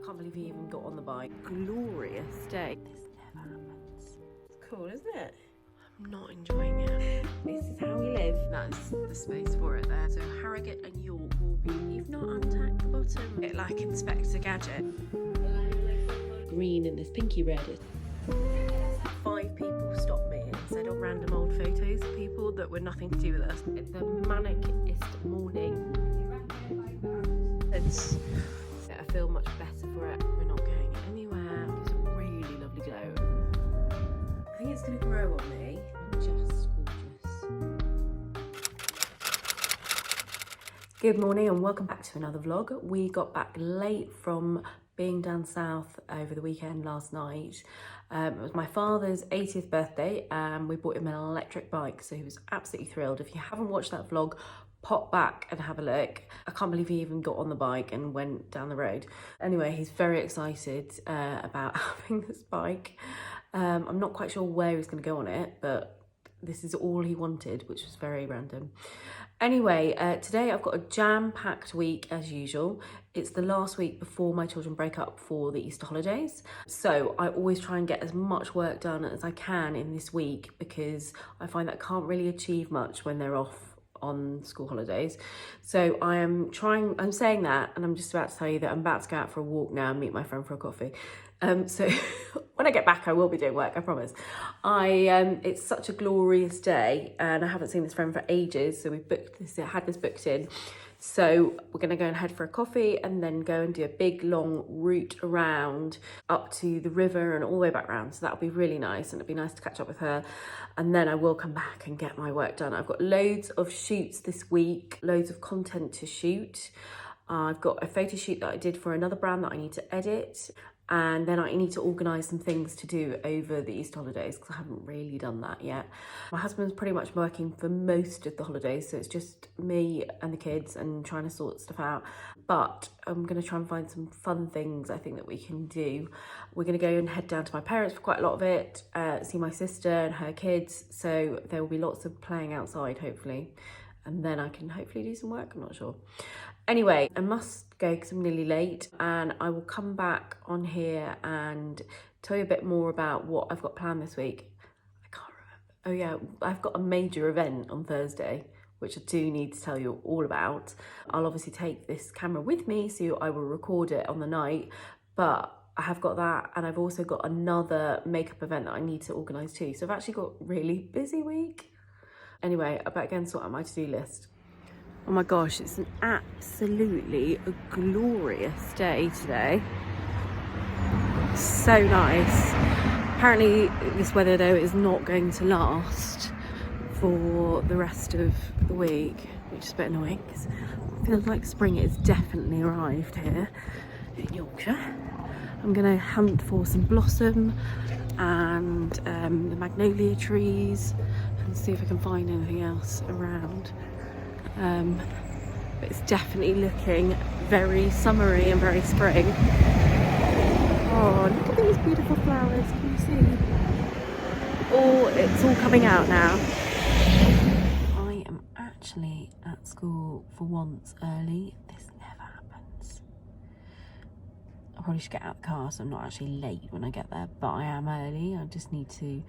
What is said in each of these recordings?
can't believe he even got on the bike. Glorious day. This never happens. It's cool, isn't it? I'm not enjoying it. This is how we live. That's the space for it there. So Harrogate and York will be, you've not untacked the bottom. It like Inspector Gadget. Green and this pinky red. 5 people stopped me and said, oh, random old photos of people that were nothing to do with us. It's the manicest morning. I feel much better for it. We're not going anywhere. It's a really lovely glow. I think it's going to grow on me. Just gorgeous. Good morning and welcome back to another vlog. We got back late from being down south over the weekend last night. It was my father's 80th birthday and we bought him an electric bike, so he was absolutely thrilled. If you haven't watched that vlog, pop back and have a look. I can't believe he even got on the bike and went down the road. Anyway, he's very excited about having this bike. I'm not quite sure where he's going to go on it, but this is all he wanted, which was very random. Anyway, today I've got a jam-packed week as usual. It's the last week before my children break up for the Easter holidays. So I always try and get as much work done as I can in this week because I find that I can't really achieve much when they're off on school holidays. So I'm saying that, and I'm just about to tell you that I'm about to go out for a walk now and meet my friend for a coffee. So when I get back, I will be doing work, I promise. It's such a glorious day and I haven't seen this friend for ages. So we had this booked in. So we're going to go and head for a coffee and then go and do a big long route around up to the river and all the way back round. So that'll be really nice and it'll be nice to catch up with her. And then I will come back and get my work done. I've got loads of shoots this week, loads of content to shoot. I've got a photo shoot that I did for another brand that I need to edit. And then I need to organise some things to do over the Easter holidays because I haven't really done that yet. My husband's pretty much working for most of the holidays, so it's just me and the kids and trying to sort stuff out. But I'm going to try and find some fun things I think that we can do. We're going to go and head down to my parents for quite a lot of it, see my sister and her kids. So there will be lots of playing outside, hopefully. And then I can hopefully do some work, I'm not sure. Anyway, I must go because I'm nearly late and I will come back on here and tell you a bit more about what I've got planned this week. I can't remember. Oh yeah, I've got a major event on Thursday, which I do need to tell you all about. I'll obviously take this camera with me, so I will record it on the night, but I have got that and I've also got another makeup event that I need to organise too. So I've actually got a really busy week. Anyway, I better go and sort out my to-do list. Oh my gosh, it's an absolutely glorious day today. So nice. Apparently this weather though is not going to last for the rest of the week, which is a bit annoying because it feels like spring has definitely arrived here in Yorkshire. I'm gonna hunt for some blossom and the magnolia trees and see if I can find anything else around. But it's definitely looking very summery and very spring. Oh, look at these beautiful flowers, can you see? Oh, it's all coming out now. I am actually at school for once early. This never happens. I probably should get out of the car so I'm not actually late when I get there, but I am early. I just need to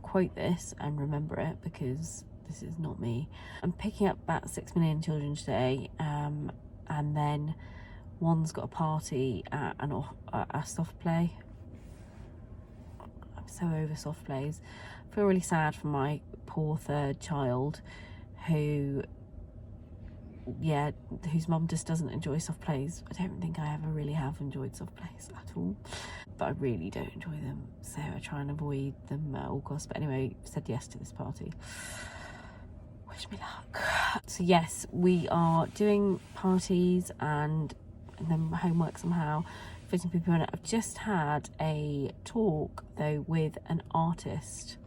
quote this and remember it because this is not me. I'm picking up about 6 million children today, and then one's got a party at a soft play. I'm so over soft plays. I feel really sad for my poor third child whose mum just doesn't enjoy soft plays. I don't think I ever really have enjoyed soft plays at all, but I really don't enjoy them, so I try and avoid them at all costs. But anyway, said yes to this party. Wish me luck. So yes, we are doing parties and then homework somehow, fitting people in it. I've just had a talk though with an artist,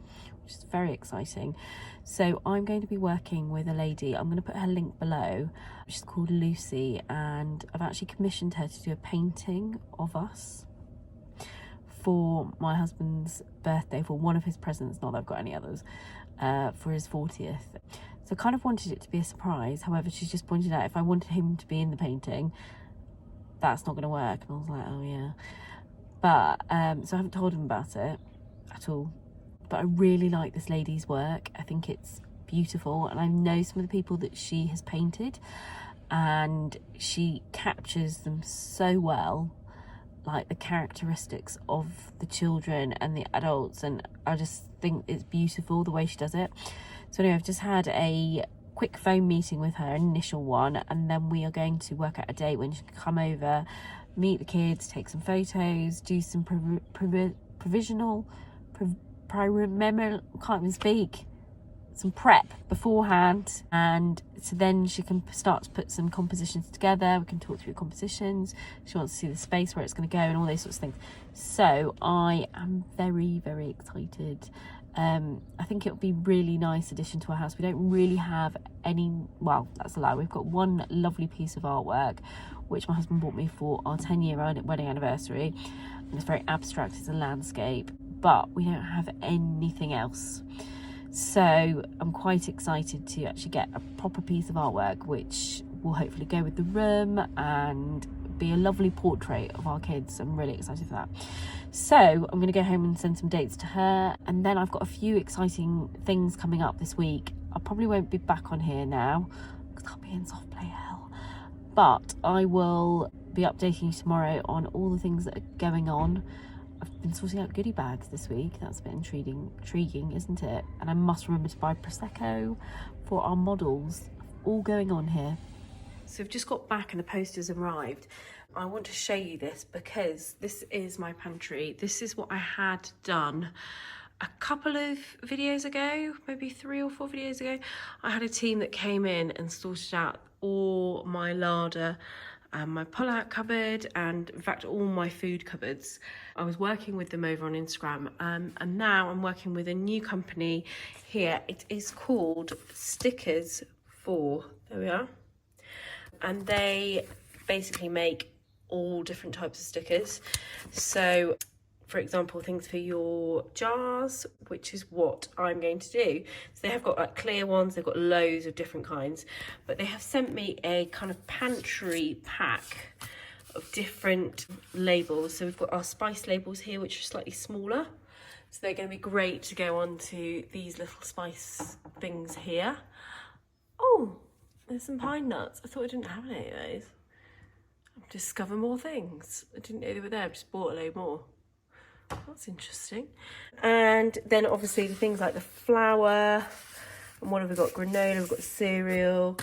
which is very exciting. So I'm going to be working with a lady, I'm going to put her link below. She's called Lucy and I've actually commissioned her to do a painting of us for my husband's birthday, for one of his presents, not that I've got any others, for his 40th. So I kind of wanted it to be a surprise. However, she's just pointed out if I wanted him to be in the painting, that's not going to work. And I was like, oh yeah. But so I haven't told him about it at all. But I really like this lady's work. I think it's beautiful, and I know some of the people that she has painted, and she captures them so well, like the characteristics of the children and the adults, and I just think it's beautiful the way she does it. So anyway, I've just had a quick phone meeting with her, initial one, and then we are going to work out a date when she can come over, meet the kids, take some photos, do some can't even speak, some prep beforehand, and so then she can start to put some compositions together. We can talk through compositions. She wants to see the space where it's going to go and all those sorts of things. So I am very, very excited. I think it'll be really nice addition to our house. We don't really have any, well, that's a lie. We've got one lovely piece of artwork which my husband bought me for our 10-year wedding anniversary, and it's very abstract. It's a landscape, but we don't have anything else. So I'm quite excited to actually get a proper piece of artwork which will hopefully go with the room and be a lovely portrait of our kids. I'm really excited for that. So I'm going to go home and send some dates to her, and then I've got a few exciting things coming up this week. I probably won't be back on here now because I'll be in soft play hell, but I will be updating you tomorrow on all the things that are going on. I've been sorting out goodie bags this week. That's a bit intriguing, isn't it? And I must remember to buy Prosecco for our models. All going on here. So I've just got back and the post has arrived. I want to show you this because this is my pantry. This is what I had done a couple of videos ago, maybe 3 or 4 videos ago. I had a team that came in and sorted out all my larder, my pull-out cupboard, and in fact all my food cupboards. I was working with them over on Instagram, and now I'm working with a new company here. It is called Stickers 4. There we are. And they basically make all different types of stickers. So for example, things for your jars, which is what I'm going to do. So they have got like clear ones, they've got loads of different kinds, but they have sent me a kind of pantry pack of different labels. So we've got our spice labels here, which are slightly smaller. So they're going to be great to go onto these little spice things here. Oh, there's some pine nuts. I thought I didn't have any of those. I've discovered more things. I didn't know they were there, I've just bought a load more. That's interesting. And then obviously the things like the flour, and what have we got? Granola, we've got cereal,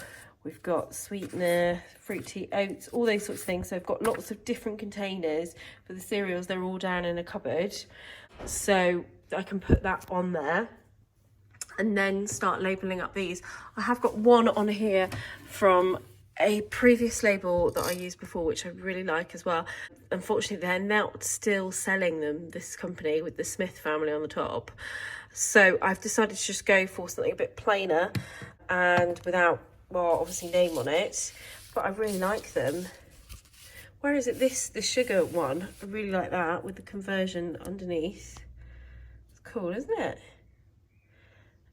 we've got sweetener, fruity oats, all those sorts of things. So I've got lots of different containers for the cereals. They're all down in a cupboard, so I can put that on there and then start labeling up these. I have got one on here from a previous label that I used before, which I really like as well. Unfortunately, they're not still selling them, this company with the Smith family on the top. So I've decided to just go for something a bit plainer and without, well, obviously name on it, but I really like them. Where is it? The sugar one. I really like that with the conversion underneath. It's cool, isn't it?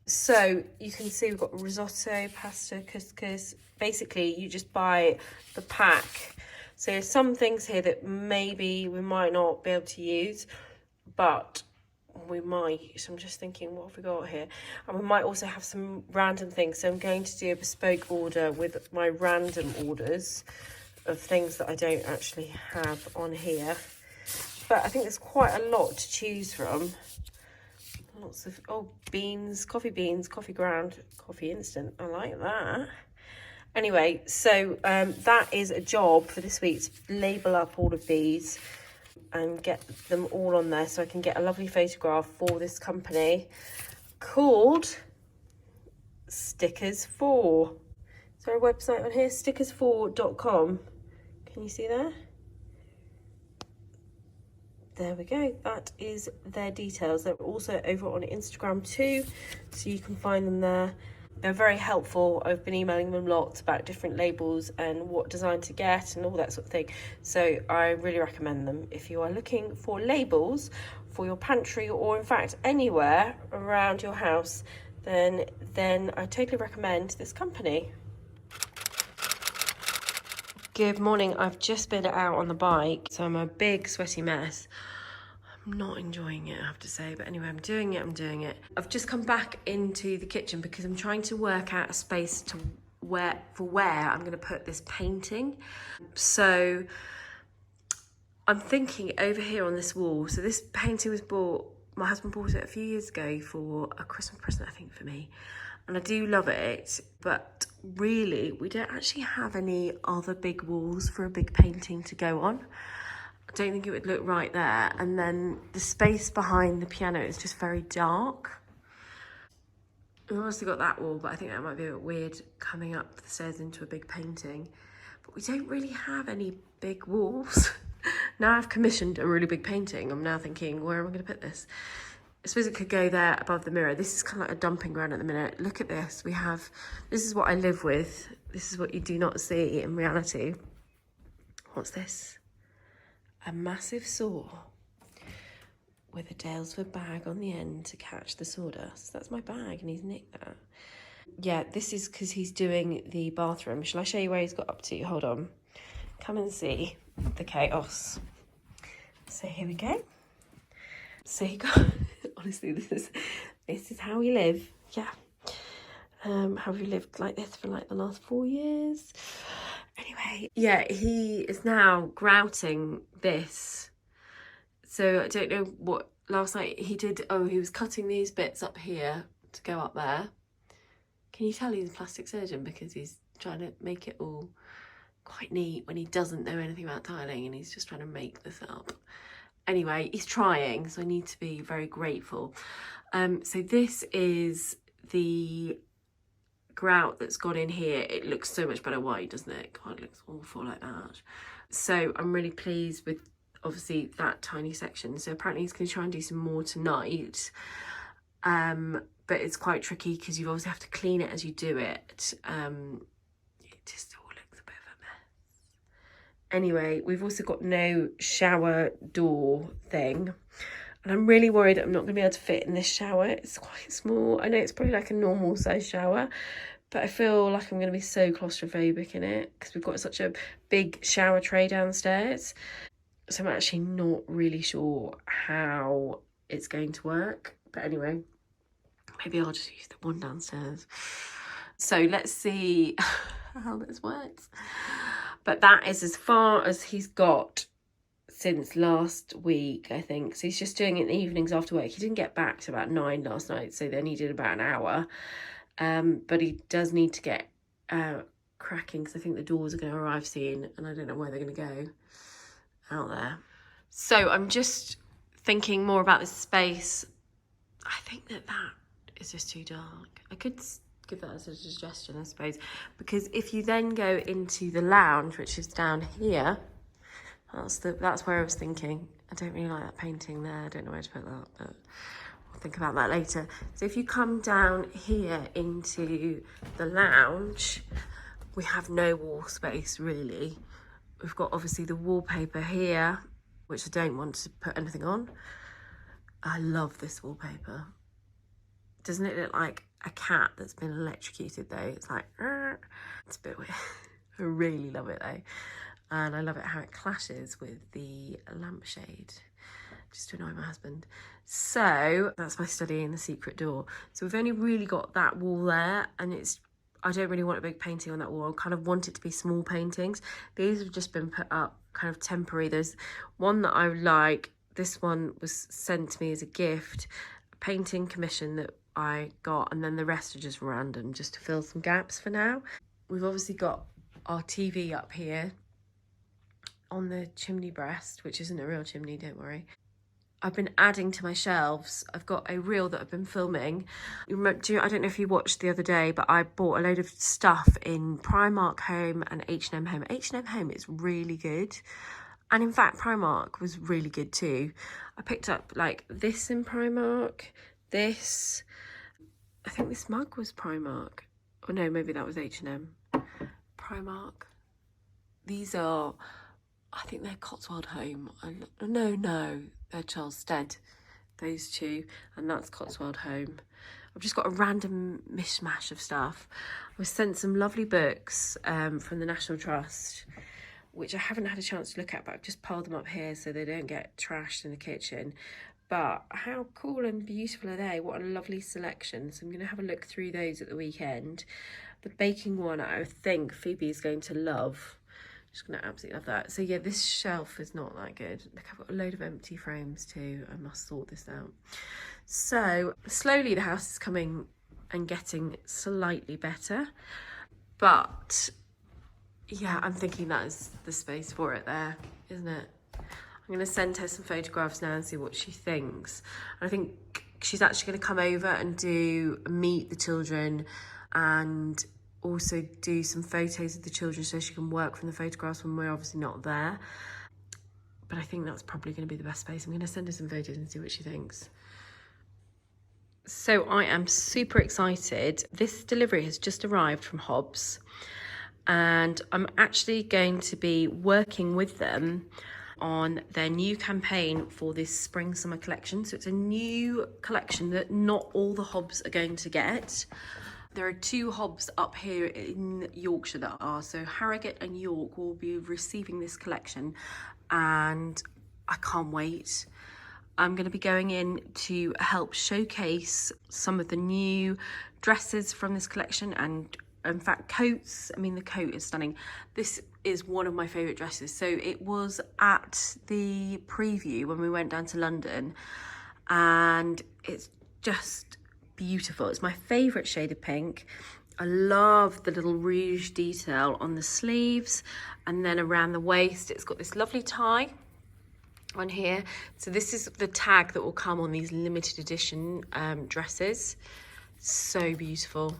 So you can see we've got risotto, pasta, couscous. Basically, you just buy the pack. So there's some things here that maybe we might not be able to use, but we might. So I'm just thinking, what have we got here? And we might also have some random things. So I'm going to do a bespoke order with my random orders of things that I don't actually have on here. But I think there's quite a lot to choose from. Lots of, beans, coffee ground, coffee instant. I like that. Anyway, so that is a job for this week, to label up all of these and get them all on there so I can get a lovely photograph for this company called Stickers 4. Is there a website on here? Stickers4.com. Can you see there? There we go. That is their details. They're also over on Instagram too, so you can find them there. They're very helpful. I've been emailing them lots about different labels and what design to get and all that sort of thing. So I really recommend them. If you are looking for labels for your pantry, or in fact anywhere around your house, then I totally recommend this company. Good morning. I've just been out on the bike, so I'm a big sweaty mess. I'm not enjoying it, I have to say, but anyway, I'm doing it. I've just come back into the kitchen because I'm trying to work out a space to where I'm going to put this painting. So I'm thinking over here on this wall. So this painting was bought, my husband bought it a few years ago for a Christmas present, I think, for me. And I do love it, but really, we don't actually have any other big walls for a big painting to go on. I don't think it would look right there. And then the space behind the piano is just very dark. We've also got that wall, but I think that might be a bit weird coming up the stairs into a big painting. But we don't really have any big walls. Now I've commissioned a really big painting, I'm now thinking, where am I going to put this? I suppose it could go there above the mirror. This is kind of like a dumping ground at the minute. Look at this. This is what I live with. This is what you do not see in reality. What's this? A massive saw with a Dalesford bag on the end to catch the sawdust. That's my bag and he's nicked that. Yeah, this is because he's doing the bathroom. Shall I show you where he's got up to? Hold on. Come and see the chaos. So here we go. So you got... Honestly, this is how we live. Yeah. Have we lived like this for like the last 4 years? Anyway, yeah, he is now grouting this. So I don't know what last night he did. Oh, he was cutting these bits up here to go up there. Can you tell he's a plastic surgeon because he's trying to make it all quite neat when he doesn't know anything about tiling and he's just trying to make this up. Anyway, he's trying, so I need to be very grateful. So this is the grout that's gone in here. It looks so much better white, doesn't it? God, it looks awful like that. So I'm really pleased with, obviously, that tiny section. So apparently he's going to try and do some more tonight. But it's quite tricky because you obviously have to clean it as you do it. It just all looks a bit of a mess. Anyway, we've also got no shower door thing. And I'm really worried I'm not going to be able to fit in this shower. It's quite small. I know it's probably like a normal size shower, but I feel like I'm going to be so claustrophobic in it because we've got such a big shower tray downstairs. So I'm actually not really sure how it's going to work. But anyway, maybe I'll just use the one downstairs. So let's see how this works. But that is as far as he's got since last week, I think. So he's just doing it in the evenings after work. He didn't get back to about 9 last night, so then he did about an hour. But he does need to get cracking because I think the doors are going to arrive soon and I don't know where they're going to go out there. So I'm just thinking more about this space. I think that is just too dark. I could give that as a suggestion, I suppose, because if you then go into the lounge, which is down here, that's where I was thinking. I don't really like that painting there. I don't know where to put that, but I'll think about that later. So if you come down here into the lounge, we have no wall space really. We've got obviously the wallpaper here, which I don't want to put anything on. I love this wallpaper. Doesn't it look like a cat that's been electrocuted though? It's like, it's a bit weird. I really love it though. And I love it how it clashes with the lampshade, just to annoy my husband. So that's my study in the secret door. So we've only really got that wall there, and I don't really want a big painting on that wall. I kind of want it to be small paintings. These have just been put up kind of temporary. There's one that I like. This one was sent to me as a gift, a painting commission that I got, and then the rest are just random, just to fill some gaps for now. We've obviously got our TV up here on the chimney breast, which isn't a real chimney, don't worry. I've been adding to my shelves. I've got a reel that I've been filming. I don't know if you watched the other day, but I bought a load of stuff in Primark Home and H&M Home. H&M Home is really good. And in fact, Primark was really good too. I picked up like this in Primark, this. I think this mug was Primark. Oh no, maybe that was H&M. Primark. These are, I think they're Cotswold Home. No, they're Charlested, those two, and that's Cotswold Home. I've just got a random mishmash of stuff. I was sent some lovely books from the National Trust. which I haven't had a chance to look at, but I've just piled them up here so they don't get trashed in the kitchen. But how cool and beautiful are they? What a lovely selection. So I'm going to have a look through those at the weekend. The baking one I think Phoebe is going to love. She's going to absolutely love that. So yeah, this shelf is not that good. Look, I've got a load of empty frames too. I must sort this out. So slowly the house is coming and getting slightly better. But yeah, I'm thinking that is the space for it there, isn't it? I'm going to send her some photographs now and see what she thinks. And I think she's actually going to come over and meet the children and also do some photos of the children so she can work from the photographs when we're obviously not there. But I think that's probably going to be the best space. I'm going to send her some photos and see what she thinks. So I am super excited. This delivery has just arrived from Hobbs, and I'm actually going to be working with them on their new campaign for this spring summer collection. So it's a new collection that not all the Hobbs are going to get. There are 2 Hobbs up here in Yorkshire that are, so Harrogate and York will be receiving this collection, and I can't wait. I'm going to be going in to help showcase some of the new dresses from this collection, and in fact coats. I mean, the coat is stunning. This is one of my favourite dresses. So it was at the preview when we went down to London, and it's just beautiful. It's my favourite shade of pink. I love the little rouge detail on the sleeves, and then around the waist it's got this lovely tie on here. So this is the tag that will come on these limited edition dresses. So beautiful.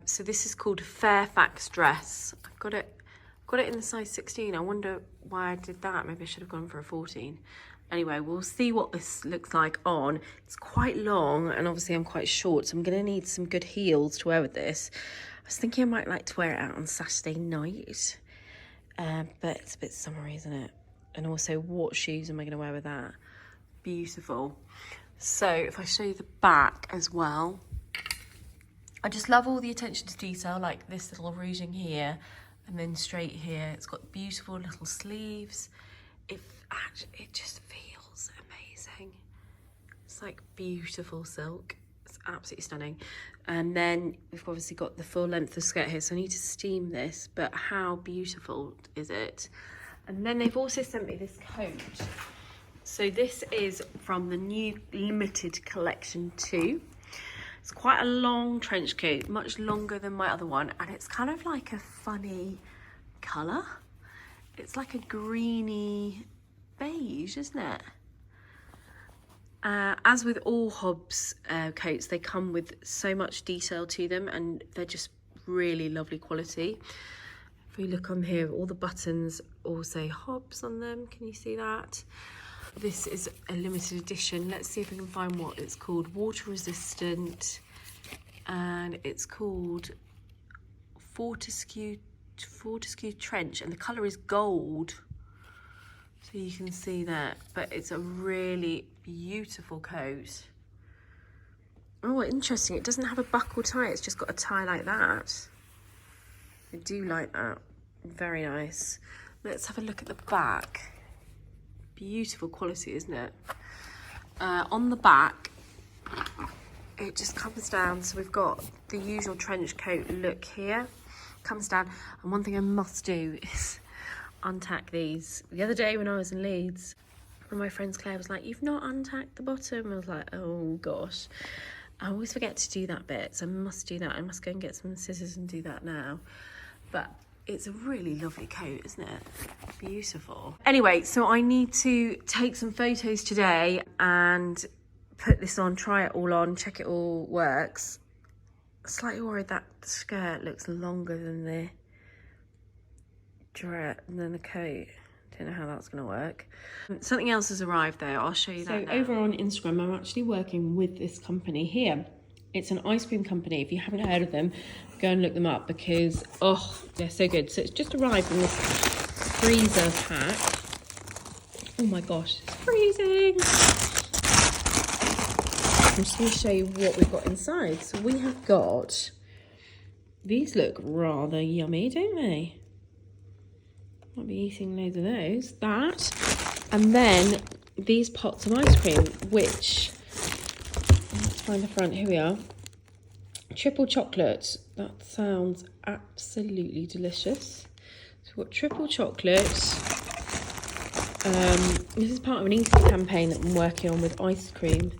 So this is called Fairfax dress. I've got it in the size 16. I wonder why I did that. Maybe I should have gone for a 14. Anyway, we'll see what this looks like on. It's quite long, and obviously I'm quite short, so I'm going to need some good heels to wear with this. I was thinking I might like to wear it out on Saturday night, but it's a bit summery, isn't it? And also, what shoes am I going to wear with that? Beautiful. So if I show you the back as well, I just love all the attention to detail, like this little rouging here and then straight here. It's got beautiful little sleeves. It just feels amazing. It's like beautiful silk. It's absolutely stunning. And then we've obviously got the full length of skirt here, so I need to steam this, but how beautiful is it? And then they've also sent me this coat. So this is from the new limited collection too. It's quite a long trench coat, much longer than my other one, and it's kind of like a funny colour. It's like a greeny beige, isn't it? As with all Hobbs coats, they come with so much detail to them, and they're just really lovely quality. If we look on here, all the buttons all say Hobbs on them. Can you see that? This is a limited edition. Let's see if we can find what it's called. Water resistant, and it's called Fortescue Trench, and the colour is gold. So you can see that, but it's a really beautiful coat. Oh, interesting. It doesn't have a buckle tie. It's just got a tie like that. I do like that. Very nice. Let's have a look at the back. Beautiful quality, isn't it? On the back, it just comes down. So we've got the usual trench coat look here. Comes down, and one thing I must do is untack these. The other day when I was in Leeds, one of my friends, Claire, was like, "You've not untacked the bottom." I was like, oh gosh, I always forget to do that bit, so I must do that. I must go and get some scissors and do that now. But it's a really lovely coat, isn't it? Beautiful. Anyway, so I need to take some photos today and put this on, try it all on, check it all works. Slightly worried that the skirt looks longer than the dress and then the coat. Don't know how that's going to work. Something else has arrived though. I'll show you that now. Over on Instagram, I'm actually working with this company here. It's an ice cream company. If you haven't heard of them, go and look them up because, oh, they're so good. So it's just arrived in this freezer pack. Oh my gosh, it's freezing. I'm just going to show you what we've got inside. So we have got, these look rather yummy, don't they? Might be eating loads of those. That. And then these pots of ice cream, which, let's find the front, here we are. Triple chocolate. That sounds absolutely delicious. So we've got triple chocolate. This is part of an Easter campaign that I'm working on with ice cream.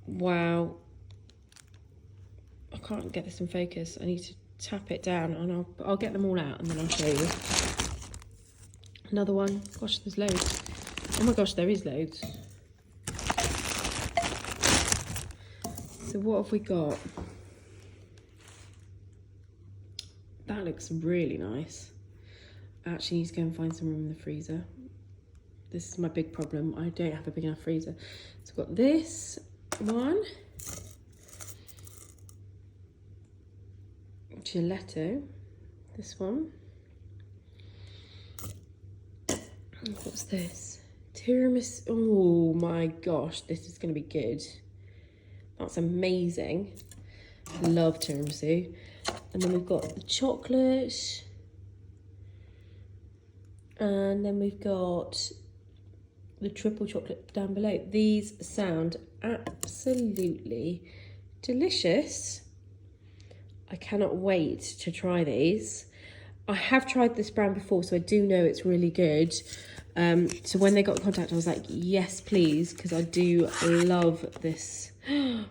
Wow. I can't get this in focus. I need to tap it down, and I'll get them all out and then I'll show you. Another one. Gosh, there's loads. Oh my gosh, there is loads. So what have we got? That looks really nice. I actually need to go and find some room in the freezer. This is my big problem. I don't have a big enough freezer. So I've got this one. Gelato. This one. And what's this? Tiramisu. Oh my gosh, this is going to be good. That's amazing. Love tiramisu. And then we've got the chocolate. And then we've got the triple chocolate down below. These sound absolutely delicious. I cannot wait to try these. I have tried this brand before, so I do know it's really good. So when they got in contact, I was like, yes, please, because I do love this. Oh,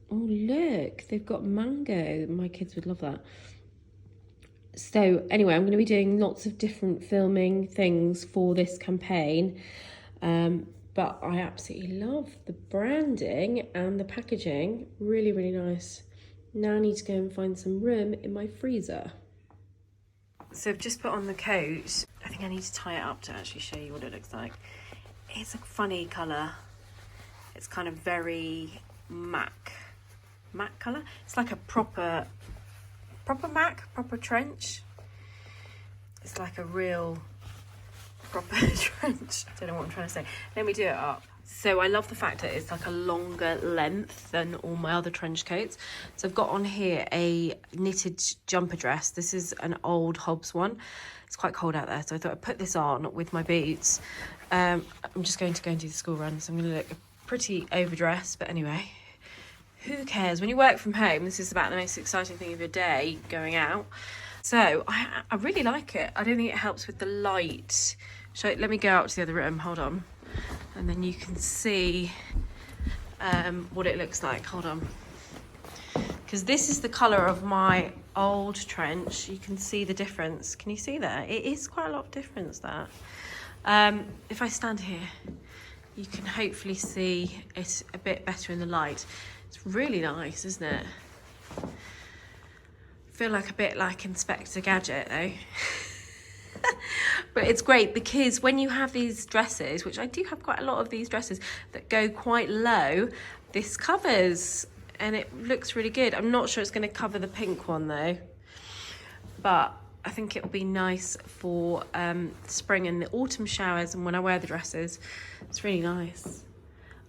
look, they've got mango. My kids would love that. So anyway, I'm going to be doing lots of different filming things for this campaign. But I absolutely love the branding and the packaging. Really, really nice. Now I need to go and find some room in my freezer. So I've just put on the coat. I think I need to tie it up to actually show you what it looks like. It's a funny colour. It's kind of very matte colour. It's like a proper trench. It's like a real proper trench. I don't know what I'm trying to say. Let me do it up. So I love the fact that it's like a longer length than all my other trench coats. So I've got on here a knitted jumper dress. This is an old Hobbs one. It's quite cold out there, so I thought I'd put this on with my boots. I'm just going to go and do the school run, so I'm going to look pretty overdressed, but anyway, who cares? When you work from home, this is about the most exciting thing of your day, going out. So I really like it. I don't think it helps with the light. Let me go out to the other room, hold on. And then you can see what it looks like. Hold on. Because this is the colour of my old trench. You can see the difference. Can you see that? It is quite a lot of difference there. If I stand here, you can hopefully see it a bit better in the light. It's really nice, isn't it? I feel like a bit like Inspector Gadget though. But it's great because when you have these dresses, which I do have quite a lot of these dresses that go quite low, this covers and it looks really good. I'm not sure it's going to cover the pink one though, but I think it'll be nice for spring and the autumn showers, and when I wear the dresses, it's really nice.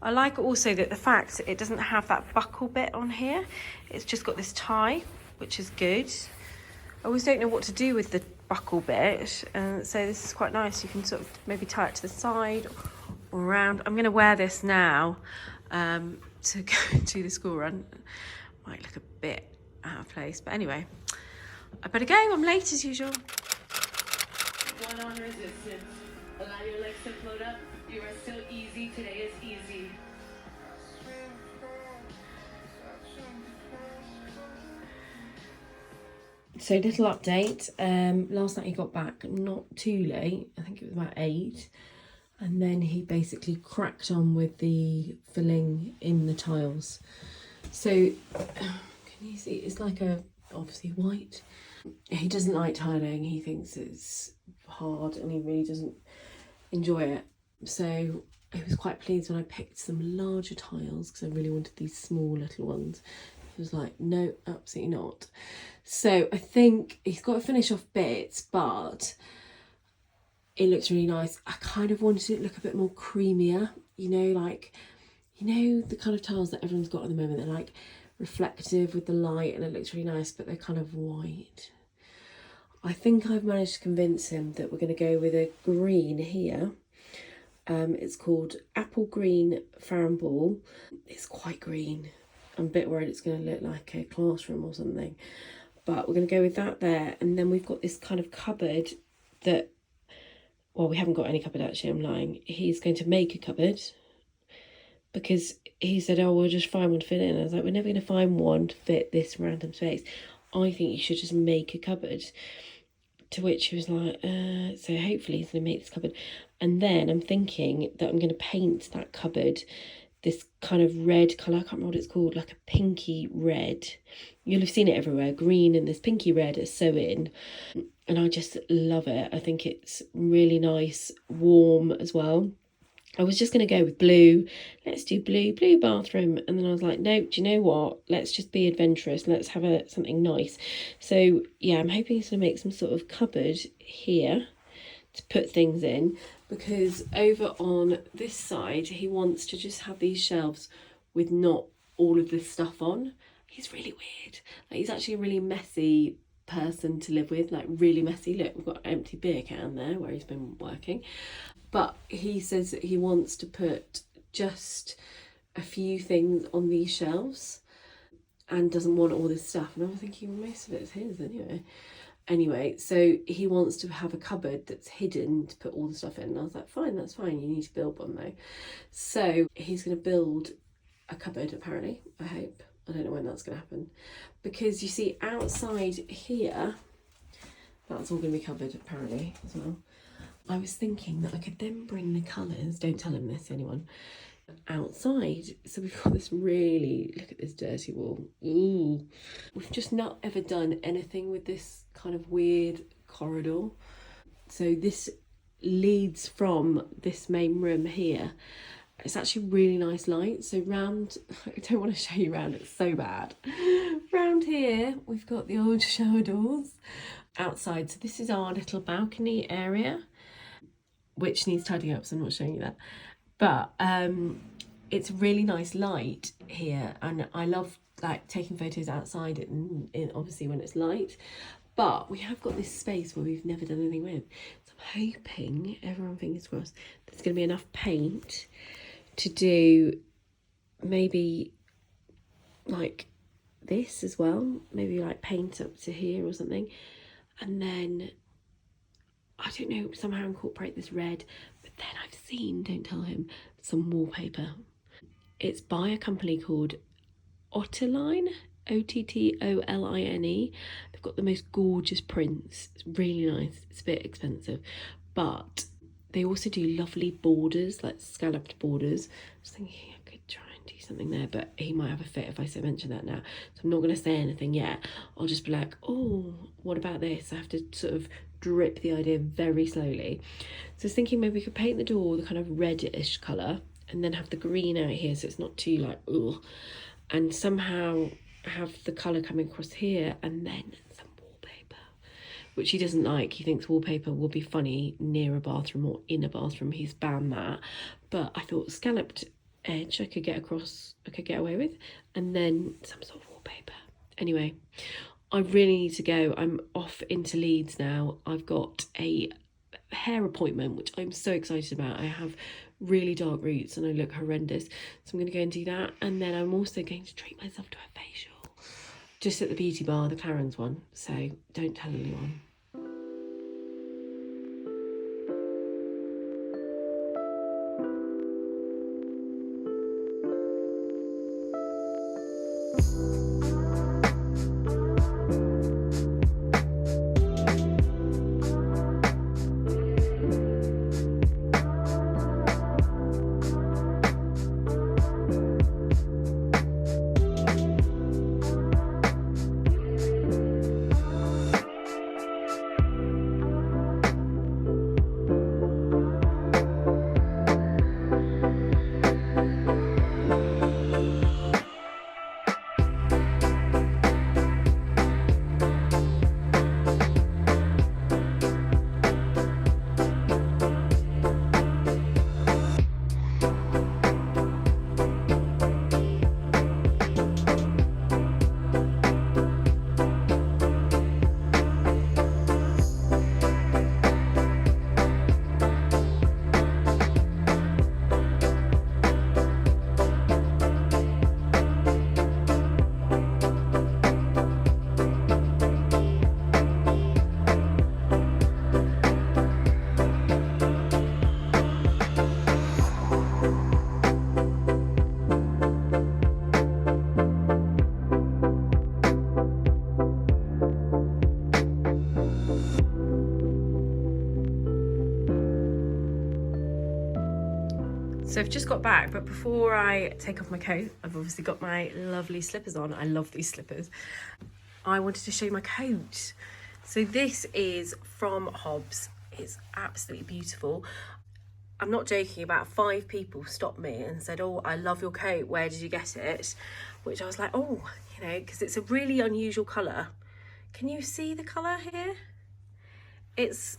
I like also that the fact it doesn't have that buckle bit on here. It's just got this tie, which is good. I always don't know what to do with the buckle bit, so this is quite nice. You can sort of maybe tie it to the side or around. I'm going to wear this now to go to the school run. Might look a bit out of place, but anyway, I better go. I'm late as usual. One on resistance. Allow your legs to float up. You are still easy. Today is easy. So little update. Last night he got back not too late. I think it was about 8. And then he basically cracked on with the filling in the tiles. So can you see? It's like a obviously white. He doesn't like tiling. He thinks it's hard and he really doesn't enjoy it. So I was quite pleased when I picked some larger tiles because I really wanted these small little ones. He was like, no, absolutely not. So I think he's got to finish off bits, but it looks really nice. I kind of wanted it to look a bit more creamier, you know, like, you know, the kind of tiles that everyone's got at the moment. They're like reflective with the light and it looks really nice, but they're kind of white. I think I've managed to convince him that we're going to go with a green here. It's called Apple Green Farrow. It's quite green. I'm a bit worried it's going to look like a classroom or something. But we're going to go with that there. And then we've got this kind of cupboard that, well, we haven't got any cupboard actually, I'm lying. He's going to make a cupboard because he said, oh, we'll just find one to fit in. I was like, we're never going to find one to fit this random space. I think you should just make a cupboard. To which he was like, so hopefully he's going to make this cupboard. And then I'm thinking that I'm going to paint that cupboard this kind of red colour. I can't remember what it's called, like a pinky red. You'll have seen it everywhere, green and this pinky red is so in. And I just love it. I think it's really nice, warm as well. I was just going to go with blue. Let's do blue bathroom. And then I was like, no, do you know what? Let's just be adventurous. Let's have something nice. So, yeah, I'm hoping he's going to make some sort of cupboard here to put things in. Because over on this side, he wants to just have these shelves with not all of this stuff on. He's really weird. Like, he's actually a really messy person to live with. Like, really messy. Look, we've got an empty beer can there where he's been working. But he says that he wants to put just a few things on these shelves and doesn't want all this stuff. And I was thinking, well, most of it's his anyway. Anyway, so he wants to have a cupboard that's hidden to put all the stuff in. And I was like, fine, that's fine. You need to build one though. So he's going to build a cupboard, apparently, I hope. I don't know when that's going to happen. Because you see outside here, that's all going to be covered apparently as well. I was thinking that I could then bring the colours, don't tell him this, anyone, outside. So we've got this really, look at this dirty wall. Ooh. We've just not ever done anything with this kind of weird corridor. So this leads from this main room here. It's actually really nice light. So round, I don't want to show you around, it's so bad. Round here, we've got the old shower doors outside. So this is our little balcony area, which needs tidying up, so I'm not showing you that. But it's really nice light here, and I love like taking photos outside in obviously when it's light. But we have got this space where we've never done anything with. So I'm hoping, everyone fingers crossed, there's going to be enough paint to do maybe like this as well. Maybe like paint up to here or something. And then I don't know, somehow incorporate this red. But then I've seen, don't tell him, some wallpaper. It's by a company called Ottoline, Ottoline. They've got the most gorgeous prints. It's really nice. It's a bit expensive, but they also do lovely borders, like scalloped borders. I was thinking I could try and do something there, but he might have a fit if I mention that now. So I'm not going to say anything yet. I'll just be like, oh, what about this? I have to sort of drip the idea very slowly. So I was thinking maybe we could paint the door the kind of reddish colour and then have the green out here so it's not too like, ugh. And somehow have the colour coming across here and then some wallpaper, which he doesn't like. He thinks wallpaper will be funny near a bathroom or in a bathroom. He's banned that. But I thought scalloped edge I could get away with, and then some sort of wallpaper. Anyway, I really need to go. I'm off into Leeds now. I've got a hair appointment, which I'm so excited about. I have really dark roots and I look horrendous. So I'm going to go and do that. And then I'm also going to treat myself to a facial. Just at the beauty bar, the Clarins one. So don't tell anyone. So I've just got back, but before I take off my coat, I've obviously got my lovely slippers on. I love these slippers. I wanted to show you my coat. So this is from Hobbs. It's absolutely beautiful. I'm not joking, about 5 people stopped me and said, oh, I love your coat, where did you get it? Which I was like, oh, you know, because it's a really unusual colour. Can you see the colour here? It's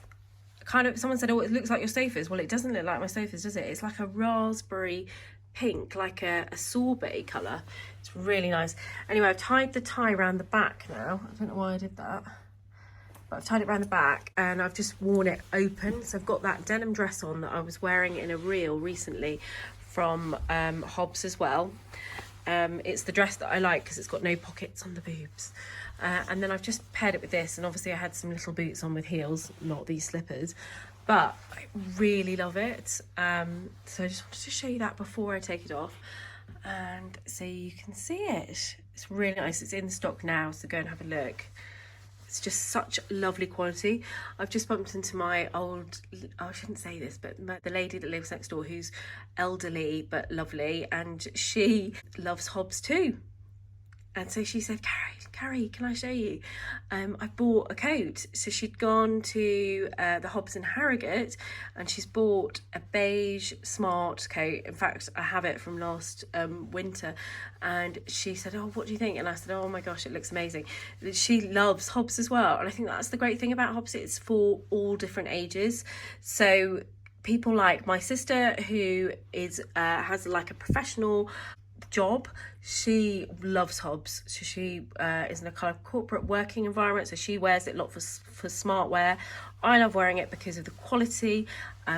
kind of, someone said, oh, it looks like your sofas. Well, it doesn't look like my sofas, does it? It's like a raspberry pink, like a sorbet colour. It's really nice. Anyway, I've tied the tie around the back now. I don't know why I did that. But I've tied it around the back and I've just worn it open. So I've got that denim dress on that I was wearing in a reel recently from Hobbs as well. It's the dress that I like because it's got no pockets on the boobs. And then I've just paired it with this, and obviously I had some little boots on with heels, not these slippers, but I really love it. So I just wanted to show you that before I take it off, and so you can see it. It's really nice. It's in stock now, so go and have a look. It's just such lovely quality. I've just bumped into my old, I shouldn't say this, but the lady that lives next door, who's elderly but lovely, and she loves Hobbs too. And so she said, Carrie, can I show you? I bought a coat. So she'd gone to the Hobbs in Harrogate, and she's bought a beige smart coat. In fact, I have it from last winter. And she said, oh, what do you think? And I said, oh my gosh, it looks amazing. She loves Hobbs as well. And I think that's the great thing about Hobbs. It's for all different ages. So people like my sister, who is has like a professional job, she loves Hobbs. So she is in a kind of corporate working environment, so she wears it a lot for smart wear. I love wearing it because of the quality,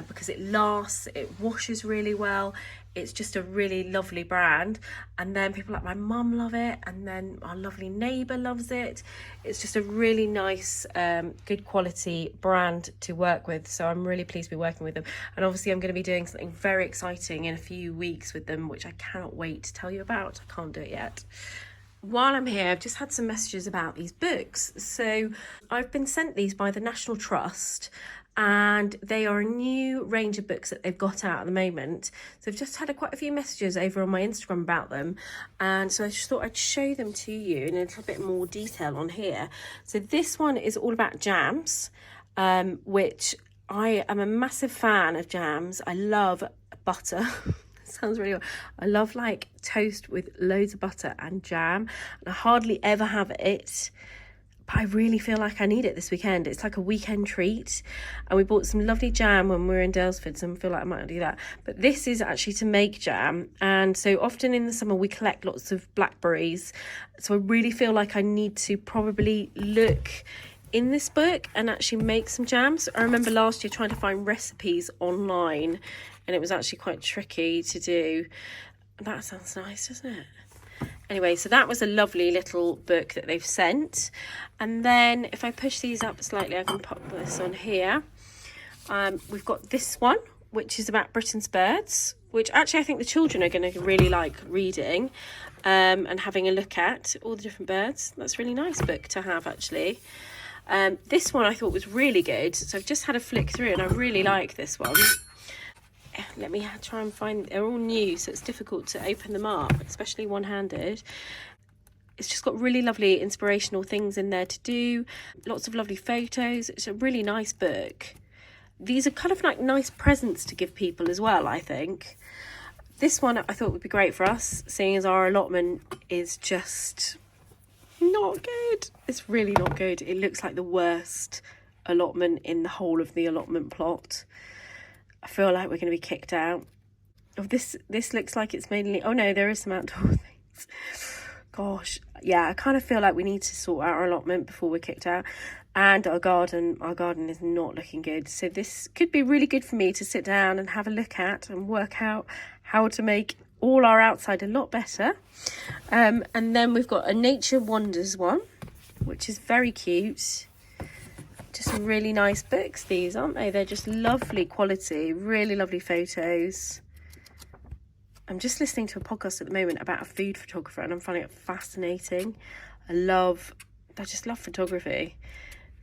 because it lasts, it washes really well. It's just a really lovely brand. And then people like my mum love it, and then our lovely neighbour loves it. It's just a really nice, good quality brand to work with. So I'm really pleased to be working with them. And obviously I'm going to be doing something very exciting in a few weeks with them, which I cannot wait to tell you about. I can't do it yet. While I'm here, I've just had some messages about these books. So I've been sent these by the National Trust, and they are a new range of books that they've got out at the moment. So I've just had quite a few messages over on my Instagram about them, and so I just thought I'd show them to you in a little bit more detail on here. So this one is all about jams, which I am a massive fan of jams. I love butter. Sounds really odd. I love like toast with loads of butter and jam, and I hardly ever have it, but I really feel like I need it this weekend. It's like a weekend treat, and we bought some lovely jam when we were in Dalesford, so I feel like I might do that. But this is actually to make jam, and so often in the summer we collect lots of blackberries, so I really feel like I need to probably look in this book and actually make some jams. I remember last year trying to find recipes online, and it was actually quite tricky to do. That sounds nice, doesn't it? Anyway, so that was a lovely little book that they've sent. And then if I push these up slightly, I can pop this on here. We've got this one, which is about Britain's birds, which actually I think the children are going to really like reading and having a look at all the different birds. That's a really nice book to have, actually. This one I thought was really good, so I've just had a flick through and I really like this one. Let me try and find, they're all new, so it's difficult to open them up, especially one-handed. It's just got really lovely inspirational things in there to do, lots of lovely photos. It's a really nice book. These are kind of like nice presents to give people as well, I think. This one I thought would be great for us, seeing as our allotment is just not good. It's really not good. It looks like the worst allotment in the whole of the allotment plot. I feel like we're going to be kicked out. Oh, this looks like it's mainly, oh no, there is some outdoor things. Gosh, yeah, I kind of feel like we need to sort out our allotment before we're kicked out. And our garden is not looking good. So this could be really good for me to sit down and have a look at and work out how to make all our outside a lot better. And then we've got a Nature Wonders one, which is very cute. Just really nice books, these, aren't they? They're just lovely quality, really lovely photos. I'm just listening to a podcast at the moment about a food photographer, and I'm finding it fascinating. I just love photography.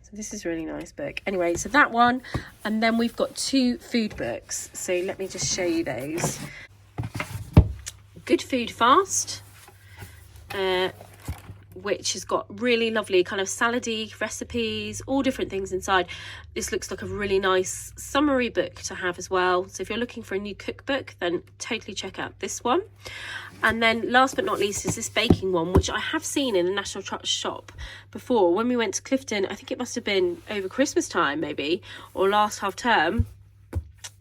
So This is a really nice book. Anyway, so that one, and then we've got 2 food books. So let me just show you those. Good Food Fast, which has got really lovely kind of salady recipes, all different things inside. This looks like a really nice summary book to have as well. So if you're looking for a new cookbook, then totally check out this one. And then last but not least is this baking one, which I have seen in the National Trust shop before. When we went to Clifton, I think it must have been over Christmas time maybe, or last half term,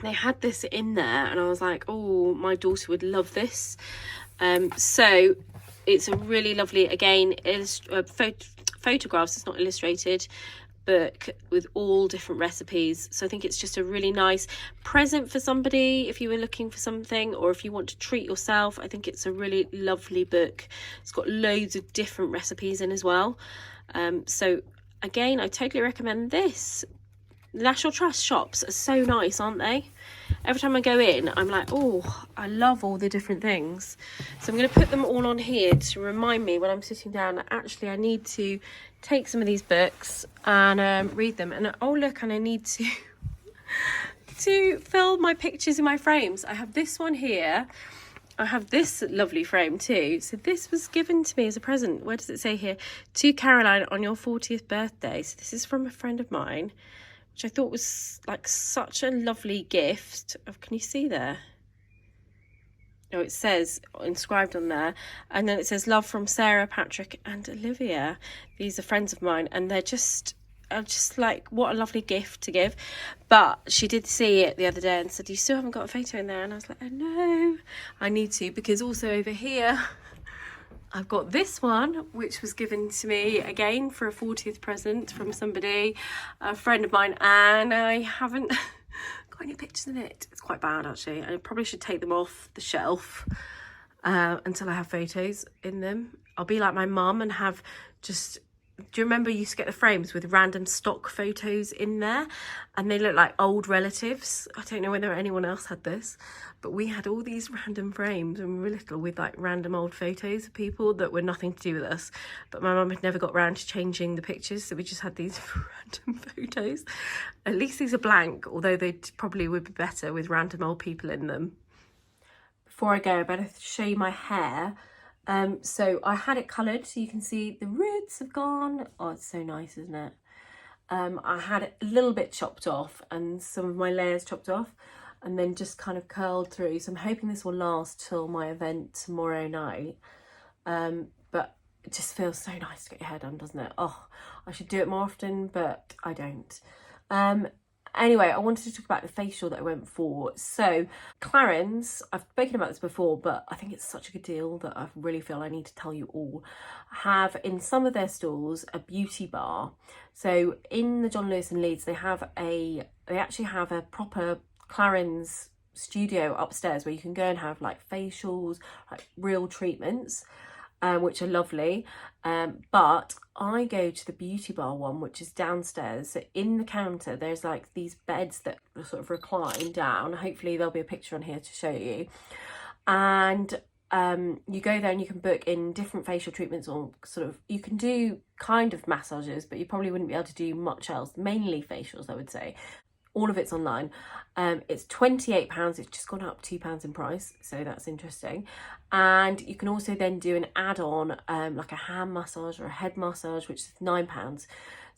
they had this in there and I was like, oh, my daughter would love this. So it's a really lovely, again, photographs, it's not illustrated, book with all different recipes. So I think it's just a really nice present for somebody if you were looking for something, or if you want to treat yourself. I think it's a really lovely book. It's got loads of different recipes in as well. So again, I totally recommend this. National Trust shops are so nice, aren't they? Every time I go in, I'm like, oh, I love all the different things. So I'm going to put them all on here to remind me when I'm sitting down that actually I need to take some of these books and read them. And oh look, and I need to fill my pictures in my frames. I have this one here. I have this lovely frame too. So this was given to me as a present. Where does it say here? To Caroline on your 40th birthday. So this is from a friend of mine, which I thought was like such a lovely gift. Oh, can you see there? Oh, it says inscribed on there, and then it says love from Sarah, Patrick and Olivia. These are friends of mine, and they're just like, what a lovely gift to give. But she did see it the other day and said, you still haven't got a photo in there. And I was like, oh no, I need to, because also over here I've got this one, which was given to me again for a 40th present from somebody, a friend of mine, and I haven't got any pictures in it. It's quite bad actually. I probably should take them off the shelf until I have photos in them. I'll be like my mum and have just, do you remember you used to get the frames with random stock photos in there, and they look like old relatives? I don't know whether anyone else had this, but we had all these random frames when we were little with like random old photos of people that were nothing to do with us, but my mum had never got round to changing the pictures, so we just had these random photos. At least these are blank, although they probably would be better with random old people in them. Before I go, I better show you my hair. So I had it coloured, so you can see the roots have gone. Oh, it's so nice, isn't it? I had it a little bit chopped off and some of my layers chopped off, and then just kind of curled through. So I'm hoping this will last till my event tomorrow night. But it just feels so nice to get your hair done, doesn't it? Oh, I should do it more often, but I don't. Anyway, I wanted to talk about the facial that I went for. So Clarins, I've spoken about this before, but I think it's such a good deal that I really feel I need to tell you all, have in some of their stores a beauty bar. So in the John Lewis in Leeds, they actually have a proper Clarins studio upstairs where you can go and have like facials, like real treatments, which are lovely. But I go to the beauty bar one, which is downstairs. So in the counter, there's like these beds that sort of recline down. Hopefully there'll be a picture on here to show you. And you go there and you can book in different facial treatments, or sort of, you can do kind of massages, but you probably wouldn't be able to do much else, mainly facials, I would say. All of it's online. It's £28. It's just gone up £2 in price, so that's interesting. And you can also then do an add-on, like a hand massage or a head massage, which is £9.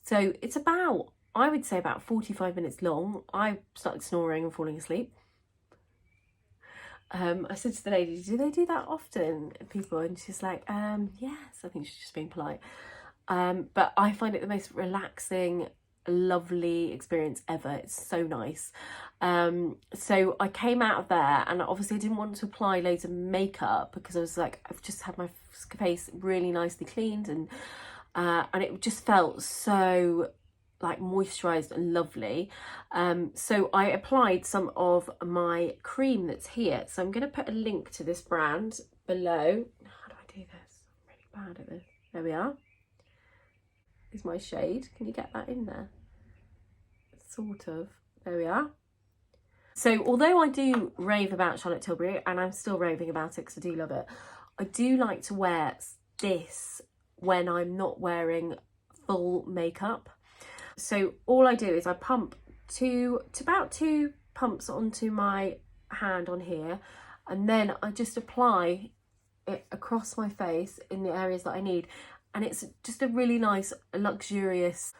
So it's about, I would say, about 45 minutes long. I started snoring and falling asleep. I said to the lady, do they do that often, people? And she's like, yes. I think she's just being polite. But I find it the most relaxing, lovely experience ever. It's so nice. So I came out of there, and obviously I didn't want to apply loads of makeup because I was like, I've just had my face really nicely cleaned, and it just felt so like moisturized and lovely. So I applied some of my cream that's here. So I'm going to put a link to this brand below. How do I do this? I'm really bad at this. There we are. Is my shade. Can you get that in there? Sort of. There we are. So although I do rave about Charlotte Tilbury, and I'm still raving about it because I do love it, I do like to wear this when I'm not wearing full makeup. So all I do is I pump about 2 pumps onto my hand on here, and then I just apply it across my face in the areas that I need. And it's just a really nice, luxurious,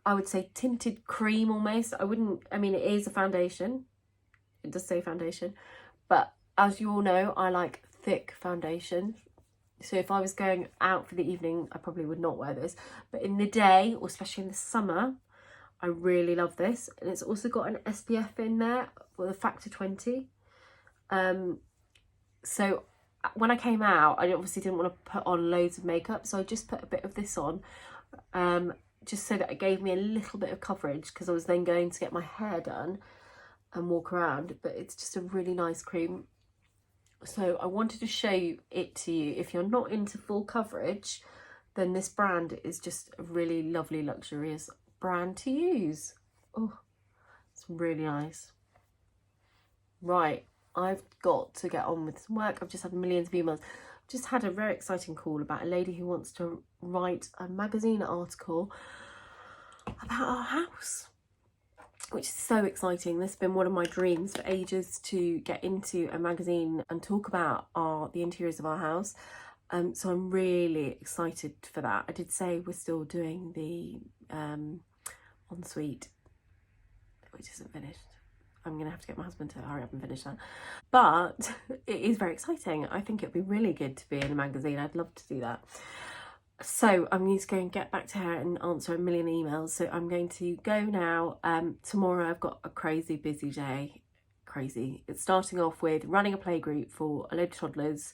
I would say tinted cream almost. I mean, it is a foundation. It does say foundation, but as you all know, I like thick foundation. So if I was going out for the evening, I probably would not wear this. But in the day, or especially in the summer, I really love this. And it's also got an SPF in there with a factor 20. So when I came out, I obviously didn't want to put on loads of makeup, so I just put a bit of this on, just so that it gave me a little bit of coverage, because I was then going to get my hair done and walk around. But it's just a really nice cream. So I wanted to show it to you. If you're not into full coverage, then this brand is just a really lovely, luxurious brand to use. Oh, it's really nice. Right, I've got to get on with some work. I've just had millions of emails. Just had a very exciting call about a lady who wants to write a magazine article about our house, which is so exciting. This has been one of my dreams for ages, to get into a magazine and talk about the interiors of our house. So I'm really excited for that. I did say we're still doing the ensuite, which isn't finished. I'm going to have to get my husband to hurry up and finish that. But it is very exciting. I think it'd be really good to be in a magazine. I'd love to do that. So I'm going to go and get back to her and answer a million emails. So I'm going to go now. Tomorrow I've got a crazy busy day. Crazy. It's starting off with running a playgroup for a load of toddlers,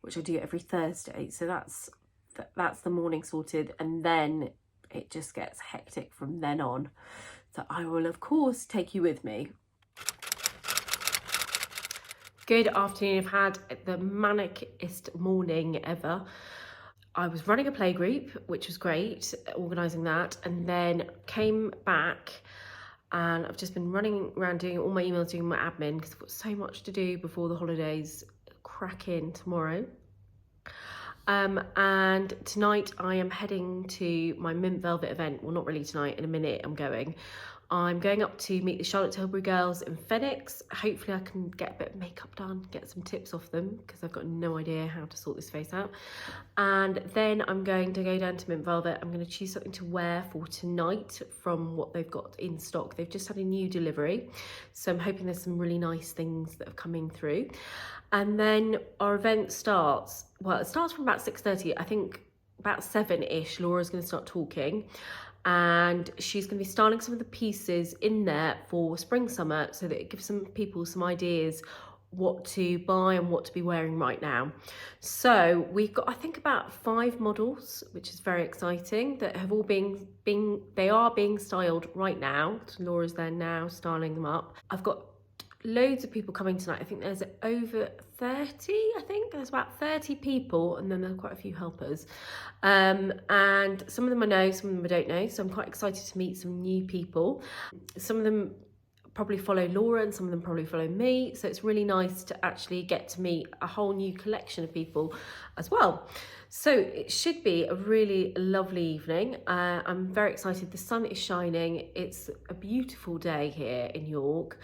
which I do every Thursday. So that's the morning sorted, and then it just gets hectic from then on. So I will of course take you with me. Good afternoon. I've had the manicest morning ever. I was running a playgroup, which was great, organising that, and then came back and I've just been running around doing all my emails, doing my admin, because I've got so much to do before the holidays crack in tomorrow. And tonight I am heading to my Mint Velvet event. Well, not really tonight, in a minute I'm going up to meet the Tilbury girls in Phoenix. Hopefully I can get a bit of makeup done, get some tips off them, because I've got no idea how to sort this face out. And then I'm going to go down to Mint Velvet. I'm going to choose something to wear for tonight from what they've got in stock. They've just had a new delivery, so I'm hoping there's some really nice things that are coming through. And then our event starts, well, it starts from about 6:30. I think about 7-ish, Laura's going to start talking. And she's going to be styling some of the pieces in there for spring summer, so that it gives some people some ideas what to buy and what to be wearing right now. So we've got, I think, about 5 models, which is very exciting, that have all they are being styled right now. So Laura's there now styling them up. I've got loads of people coming tonight. I think there's over 30, I think there's about 30 people, and then there's quite a few helpers. And some of them I know, some of them I don't know, so I'm quite excited to meet some new people. Some of them probably follow Laura and some of them probably follow me, so it's really nice to actually get to meet a whole new collection of people as well. So it should be a really lovely evening. I'm very excited. The sun is shining. It's a beautiful day here in York.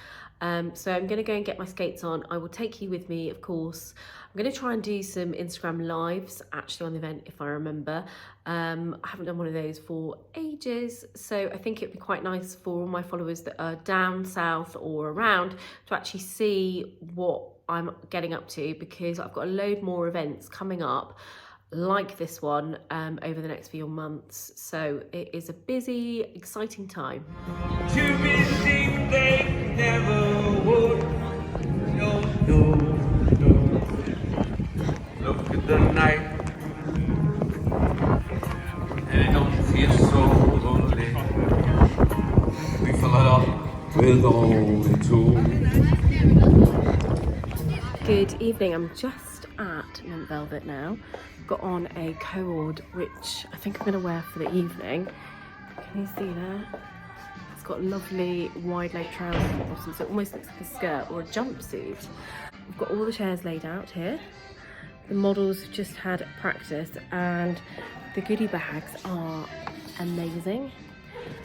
So I'm going to go and get my skates on. I will take you with me, of course. I'm going to try and do some Instagram lives actually on the event, if I remember. I haven't done one of those for ages, so I think it'd be quite nice for all my followers that are down south or around to actually see what I'm getting up to, because I've got a load more events coming up like this one over the next few months. So it is a busy, exciting time. Too busy, they never would. No, no, no. Look at the night, and it don't feel so lonely. We fill it up with only 2. Good evening. I'm just at Mint Velvet now. Got on a coord, which I think I'm going to wear for the evening. Can you see that? It's got lovely wide leg trousers at the bottom, so it almost looks like a skirt or a jumpsuit. We've got all the chairs laid out here. The models just had practice, and the goodie bags are amazing.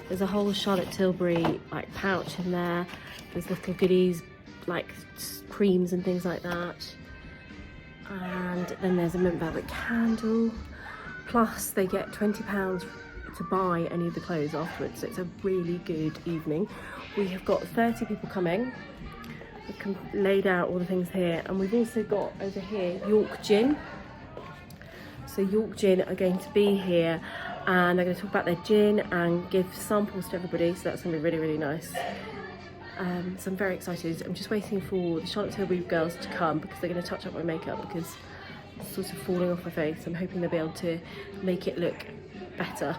There's a whole Charlotte Tilbury like pouch in there. There's little goodies like creams and things like that. And then there's a mint velvet candle. Plus they get £20 to buy any of the clothes afterwards. So it's a really good evening. We have got 30 people coming. We've laid out all the things here, and we've also got over here York Gin. So York Gin are going to be here, and they're going to talk about their gin and give samples to everybody. So that's going to be really, really nice. So I'm very excited. I'm just waiting for the Charlotte Tilbury girls to come because they're going to touch up my makeup because it's sort of falling off my face. I'm hoping they'll be able to make it look better.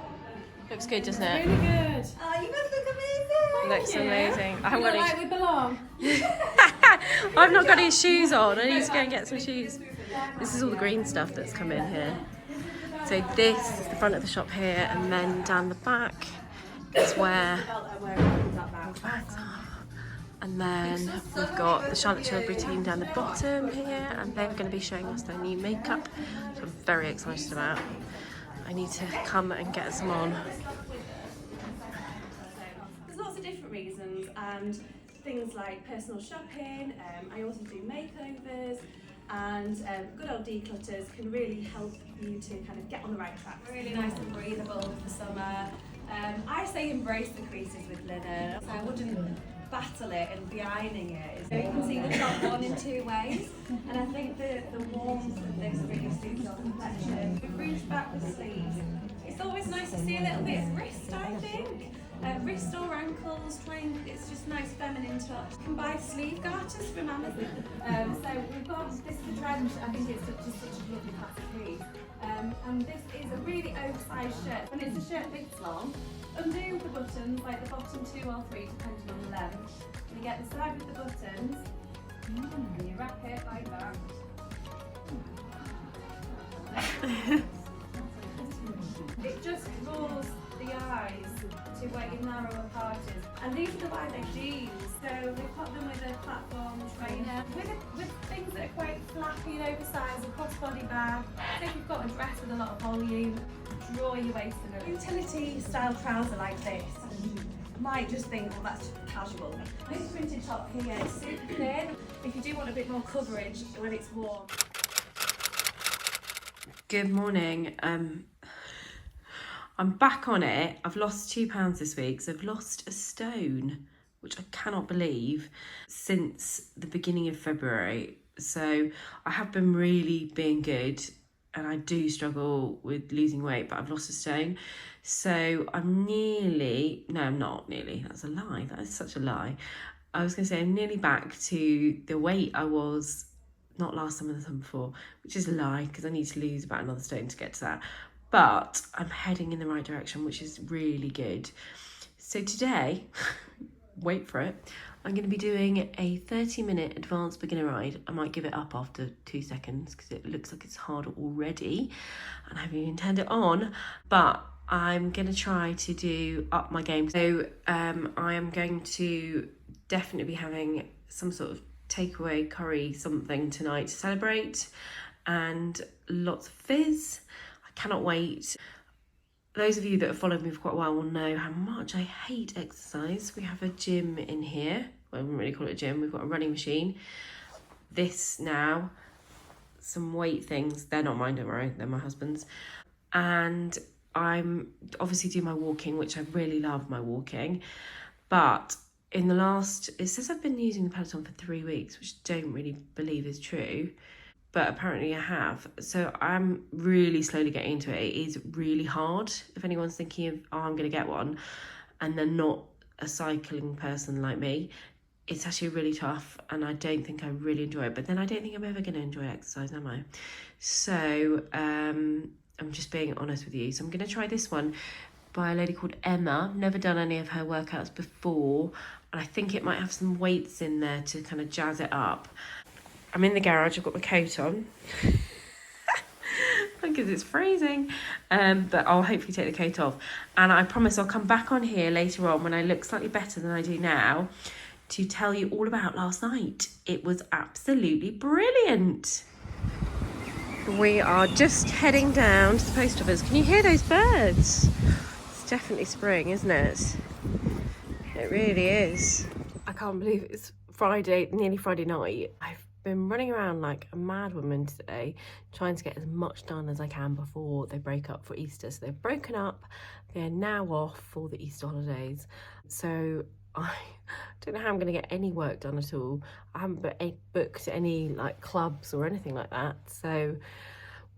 Looks good, doesn't it? Really good. Oh, you guys look amazing. Looks amazing. I haven't got any. Like we belong. I've not got any shoes on. I need to go and get some shoes. This is all the green stuff that's come in here. So this is the front of the shop here, and then down the back is where the bags are. And then we've got the Charlotte Tilbury team down the bottom here, and they're going to be showing us their new makeup, which I'm very excited about. I need to come and get some on. There's lots of different reasons, and things like personal shopping. I also do makeovers, and good old declutters can really help you to kind of get on the right track. Really nice and breathable for summer. I say embrace the creases with linen. So I wouldn't battle it and be ironing it. You can see the top one in two ways, and I think the warmth of this really suits your complexion. We've reached back the sleeves. It's always nice to see a little bit of wrist, I think. Wrist or ankles, it's just nice feminine touch. You can buy sleeve garters from Amazon. So we've got, this is the trench, I think it's such a lovely classic piece. And this is a really oversized shirt. When it's a shirt this long, undo the buttons, like the bottom 2 or 3, depending on the length. You get the side with the buttons, and you wrap it like that. It just draws the eyes to where your narrower part is. And these are the wide leg jeans, so we've got them with a platform trainer, with things that are quite flappy and oversized, a crossbody bag. So if you've got a dress with a lot of volume, draw your waist in a utility style trouser like this. You might just think, well, that's casual. This printed top here is super thin if you do want a bit more coverage when it's warm. Good morning. I'm back on it. I've lost £2 this week, so I've lost a stone, which I cannot believe, since the beginning of February. So I have been really being good, and I do struggle with losing weight, but I've lost a stone. So I'm nearly, no, I'm not nearly, that's a lie, that is such a lie. I was gonna say I'm nearly back to the weight I was, not last summer, the summer before, which is a lie, because I need to lose about another stone to get to that. But I'm heading in the right direction, which is really good. So today, wait for it, I'm going to be doing a 30-minute advanced beginner ride. I might give it up after 2 seconds because it looks like it's hard already and I haven't even turned it on, but I'm going to try to do up my game. So I am going to definitely be having some sort of takeaway curry something tonight to celebrate, and lots of fizz. Cannot wait. Those of you that have followed me for quite a while will know how much I hate exercise. We have a gym in here. Well, I wouldn't really call it a gym. We've got a running machine. This now, some weight things. They're not mine, don't worry. They're my husband's. And I'm obviously doing my walking, which I really love my walking. But in the last, it says I've been using the Peloton for 3 weeks, which I don't really believe is true. But apparently I have. So I'm really slowly getting into it. It is really hard. If anyone's thinking of, oh, I'm going to get one, and they're not a cycling person like me, it's actually really tough, and I don't think I really enjoy it. But then I don't think I'm ever going to enjoy exercise, am I? So I'm just being honest with you. So I'm going to try this one by a lady called Emma. Never done any of her workouts before, and I think it might have some weights in there to kind of jazz it up. I'm in the garage, I've got my coat on because it's freezing, but I'll hopefully take the coat off, and I promise I'll come back on here later on when I look slightly better than I do now to tell you all about last night. It was absolutely brilliant. We are just heading down to the post office. Can you hear those birds? It's definitely spring, isn't it? It really is. I can't believe it's Friday, nearly Friday night. I've been running around like a mad woman today, trying to get as much done as I can before they break up for Easter. So they've broken up, they're now off for the Easter holidays. So I don't know how I'm going to get any work done at all. I haven't booked any like clubs or anything like that. So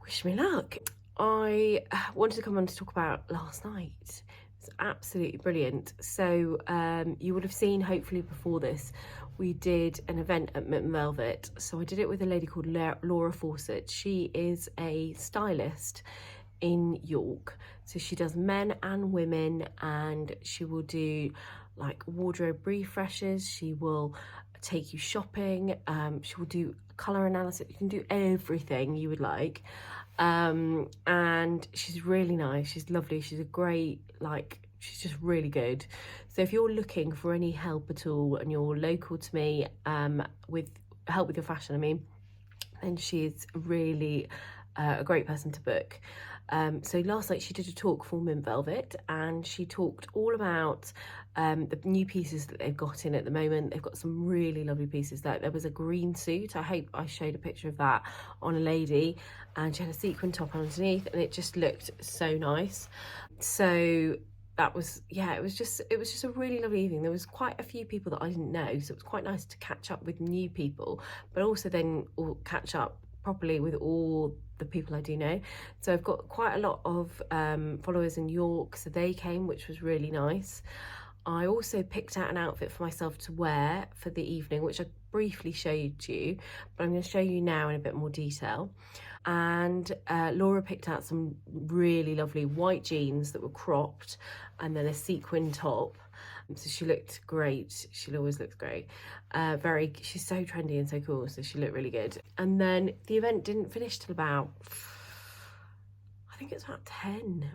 wish me luck. I wanted to come on to talk about last night. It's absolutely brilliant. So you would have seen, hopefully before this, we did an event at Mitten Velvet. So I did it with a lady called Laura Fawcett. She is a stylist in York. So she does men and women, and she will do like wardrobe refreshes. She will take you shopping. She will do colour analysis. You can do everything you would like. And she's really nice, she's lovely, she's a great, like, she's just really good. So if you're looking for any help at all and you're local to me, with help with your fashion, I mean, then she's really a great person to book. So last night she did a talk for Mint Velvet, and she talked all about the new pieces that they've got in at the moment. They've got some really lovely pieces. Like there was a green suit, I hope I showed a picture of that, on a lady, and she had a sequin top underneath, and it just looked so nice. So that was, yeah, it was just a really lovely evening. There was quite a few people that I didn't know, so it was quite nice to catch up with new people, but also then catch up properly with all the people I do know. So I've got quite a lot of followers in York, so they came, which was really nice. I also picked out an outfit for myself to wear for the evening, which I briefly showed you, but I'm going to show you now in a bit more detail. And Laura picked out some really lovely white jeans that were cropped, and then a sequin top. So she looked great. She always looks great. She's so trendy and so cool, so she looked really good. And then the event didn't finish till about, I think it's about 10.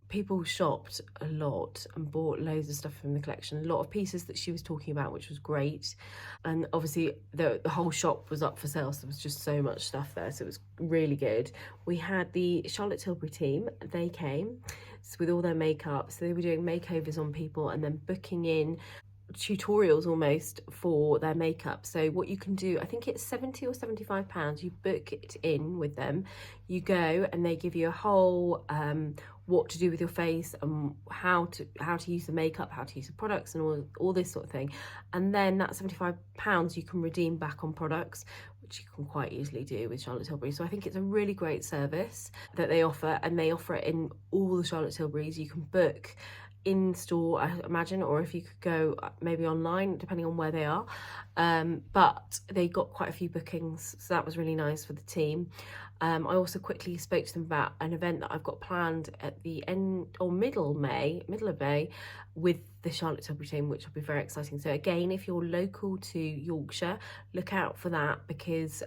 People shopped a lot and bought loads of stuff from the collection. A lot of pieces that she was talking about, which was great. And obviously the whole shop was up for sale, so there was just so much stuff there, so it was really good. We had the Charlotte Tilbury team, they came with all their makeup, so they were doing makeovers on people and then booking in tutorials almost for their makeup. So what you can do, I think it's £70 or £75, you book it in with them, you go and they give you a whole what to do with your face and how to use the makeup, how to use the products, and all this sort of thing. And then that £75 you can redeem back on products, which you can quite easily do with Charlotte Tilbury. So I think it's a really great service that they offer, and they offer it in all the Charlotte Tilburys. You can book in store, I imagine, or if you could go maybe online, depending on where they are. But they got quite a few bookings, so that was really nice for the team. I also quickly spoke to them about an event that I've got planned at the end or middle of May with the Charlotte Tilbury team, which will be very exciting. So again, if you're local to Yorkshire, look out for that, because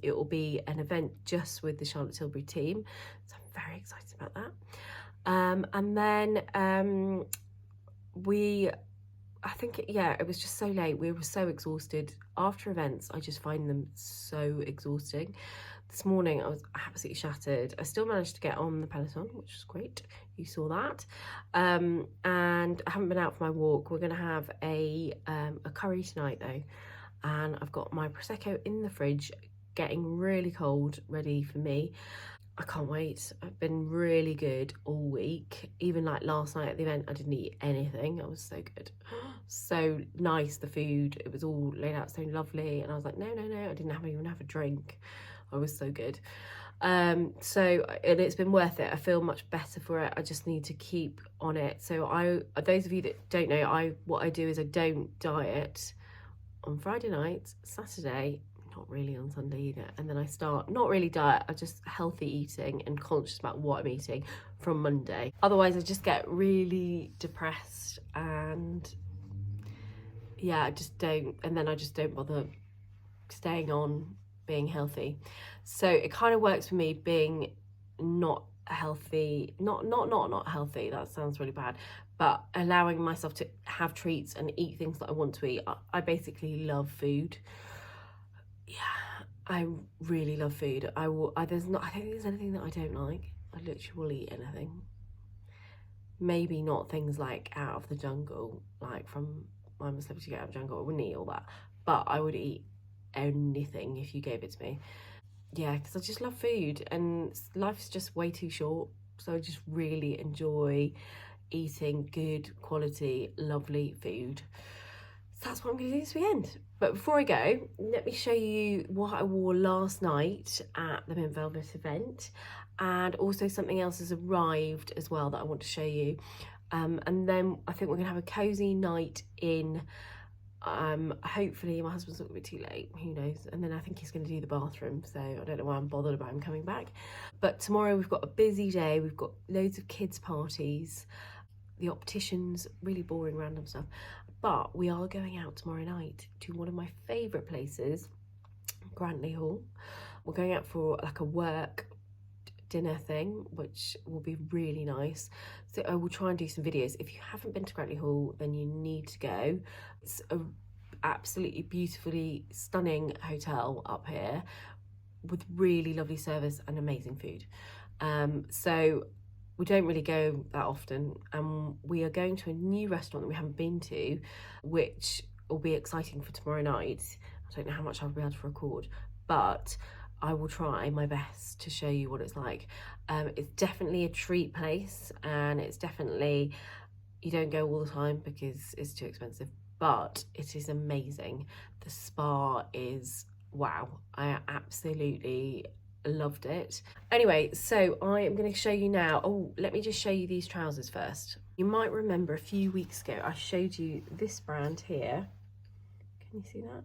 it will be an event just with the Charlotte Tilbury team. So I'm very excited about that. And then I think, it was just so late. We were so exhausted. After events, I just find them so exhausting. This morning, I was absolutely shattered. I still managed to get on the Peloton, which was great. You saw that. And I haven't been out for my walk. We're going to have a curry tonight, though. And I've got my Prosecco in the fridge, getting really cold, ready for me. I can't wait. I've been really good all week. Even like last night at the event, I didn't eat anything. It was so good. So nice, the food. It was all laid out so lovely. And I was like, no. I didn't even have a drink. I was so good. And it's been worth it. I feel much better for it. I just need to keep on it. So those of you that don't know, what I do is I don't diet on Friday night, Saturday, not really on Sunday either, and then I start not really diet, I just healthy eating and conscious about what I'm eating from Monday. Otherwise I just get really depressed, and I just don't bother staying on being healthy. So it kind of works for me being not healthy, not healthy, that sounds really bad, but allowing myself to have treats and eat things that I want to eat. I basically love food. Yeah, I really love food. I don't think there's anything that I don't like. I literally will eat anything. Maybe not things like Out of the Jungle, like from I'm a Celebrity Get Out of the Jungle. I wouldn't eat all that, but I would eat anything if you gave it to me. Yeah, because I just love food and life's just way too short. So I just really enjoy eating good quality, lovely food. So that's what I'm going to do this weekend. But before I go, let me show you what I wore last night at the Mint Velvet event. And also something else has arrived as well that I want to show you. And then I think we're going to have a cosy night in. Hopefully my husband's not going to be too late, who knows, and then I think he's going to do the bathroom, so I don't know why I'm bothered about him coming back. But tomorrow we've got a busy day, we've got loads of kids parties, the opticians, really boring random stuff, but we are going out tomorrow night to one of my favourite places, Grantley Hall. We're going out for like a work dinner thing, which will be really nice. So I will try and do some videos. If you haven't been to Grantley Hall, then you need to go. It's a absolutely beautifully stunning hotel up here with really lovely service and amazing food. So we don't really go that often, and we are going to a new restaurant that we haven't been to, which will be exciting for tomorrow night. I don't know how much I'll be able to record, but I will try my best to show you what it's like. It's definitely a treat place, and it's definitely, you don't go all the time because it's too expensive, but it is amazing. The spa is wow. I absolutely loved it. Anyway, so I am going to show you now. Oh, let me just show you these trousers first. You might remember a few weeks ago I showed you this brand here. Can you see that?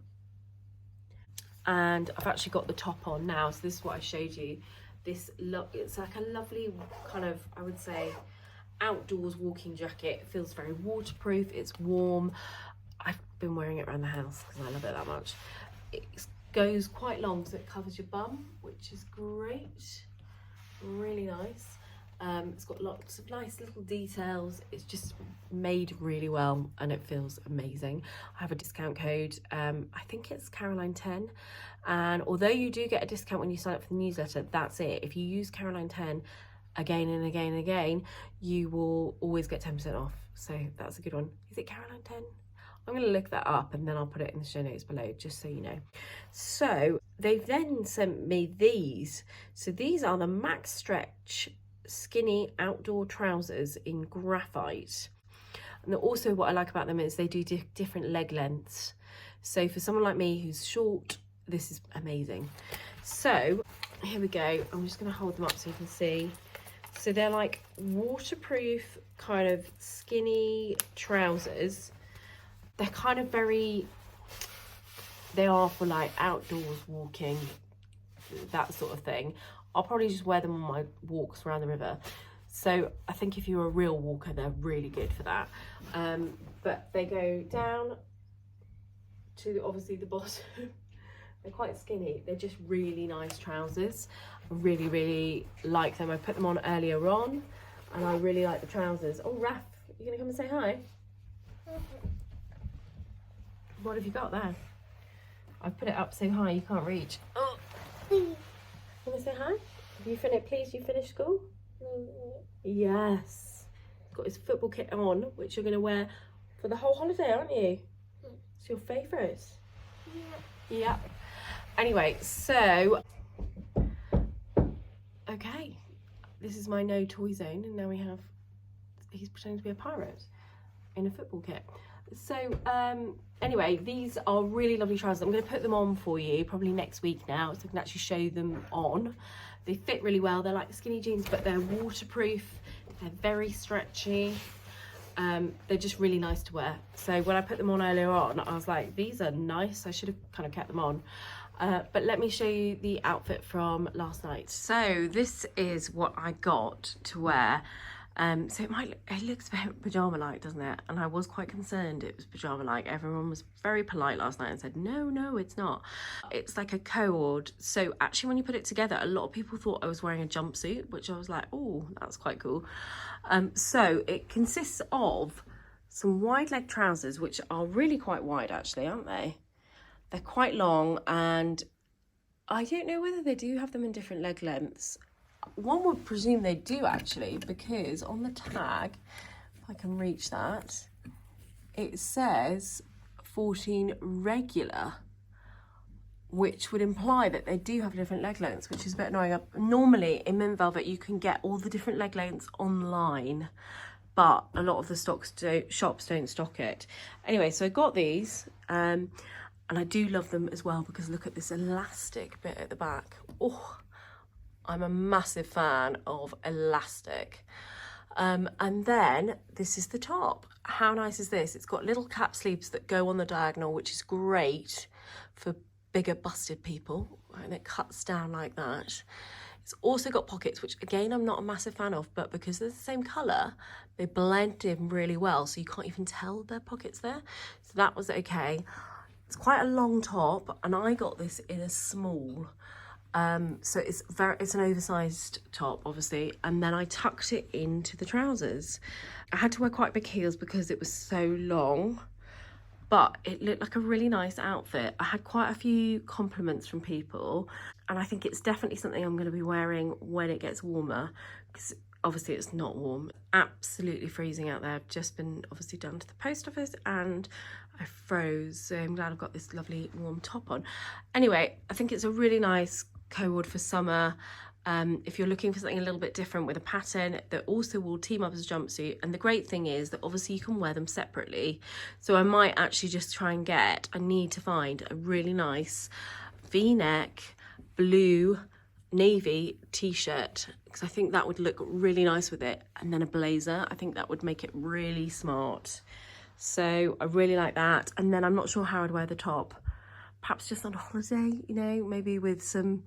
And I've actually got the top on now, so this is what I showed you. This look, it's like a lovely kind of, I would say, outdoors walking jacket. It feels very waterproof, it's warm. I've been wearing it around the house because I love it that much. It goes quite long, so it covers your bum, which is great, really nice. It's got lots of nice little details. It's just made really well and it feels amazing. I have a discount code, I think it's Caroline 10, and although you do get a discount when you sign up for the newsletter, that's it. If you use Caroline 10 again and again and again, you will always get 10% off, so that's a good one. Is it Caroline 10? I'm going to look that up and then I'll put it in the show notes below, just so you know. So they've then sent me these. So these are the Max Stretch skinny outdoor trousers in graphite. And also what I like about them is they do different leg lengths. So for someone like me who's short, this is amazing. So here we go. I'm just going to hold them up so you can see. So they're like waterproof kind of skinny trousers. They're kind of very, they are for like outdoors walking, that sort of thing. I'll probably just wear them on my walks around the river. So I think if you're a real walker, they're really good for that. But they go down to obviously the bottom. They're quite skinny. They're just really nice trousers. I really, really like them. I put them on earlier on and I really like the trousers. Oh, Raph, you gonna come and say hi? What have you got there? I've put it up so high you can't reach. Oh. Want to say hi? Have you finished? Please, you finished school? Yes. He's got his football kit on, which you're going to wear for the whole holiday, aren't you? It's your favourite. Yeah. Yeah. Anyway, so okay, this is my no toy zone, and now we have. He's pretending to be a pirate in a football kit. So anyway, these are really lovely trousers. I'm going to put them on for you probably next week now, so I can actually show them on. They fit really well. They're like skinny jeans, but they're waterproof. They're very stretchy. They're just really nice to wear. So when I put them on earlier on, I was like, these are nice. I should have kind of kept them on. But let me show you the outfit from last night. So this is what I got to wear. So it looks very pajama-like, doesn't it? And I was quite concerned it was pajama-like. Everyone was very polite last night and said, no, it's not. It's like a coord. So actually when you put it together, a lot of people thought I was wearing a jumpsuit, which I was like, oh, that's quite cool. So it consists of some wide leg trousers, which are really quite wide actually, aren't they? They're quite long, and I don't know whether they do have them in different leg lengths. one would presume they do actually, because on the tag, if I can reach that, it says 14 regular, which would imply that they do have different leg lengths, which is a bit annoying. Normally in Mint Velvet you can get all the different leg lengths online, but a lot of the shops don't stock it. Anyway, so I got these, and I do love them as well because look at this elastic bit at the back. Oh, I'm a massive fan of elastic. And then this is the top. How nice is this? It's got little cap sleeves that go on the diagonal, which is great for bigger busted people, and it cuts down like that. It's also got pockets, which again I'm not a massive fan of, but because they're the same colour, they blend in really well, so you can't even tell there are pockets there. So that was okay. It's quite a long top, and I got this in a small. So it's an oversized top, obviously, and then I tucked it into the trousers. I had to wear quite big heels because it was so long, but it looked like a really nice outfit. I had quite a few compliments from people, and I think it's definitely something I'm going to be wearing when it gets warmer, because obviously it's not warm. Absolutely freezing out there. I've just been obviously down to the post office and I froze, so I'm glad I've got this lovely warm top on. Anyway, I think it's a really nice coord for summer. If you're looking for something a little bit different with a pattern, that also will team up as a jumpsuit. And the great thing is that obviously you can wear them separately. So I might actually just try and I need to find a really nice V-neck blue navy t-shirt, because I think that would look really nice with it, and then a blazer. I think that would make it really smart. So I really like that. And then I'm not sure how I'd wear the top. Perhaps just on holiday, you know, maybe with some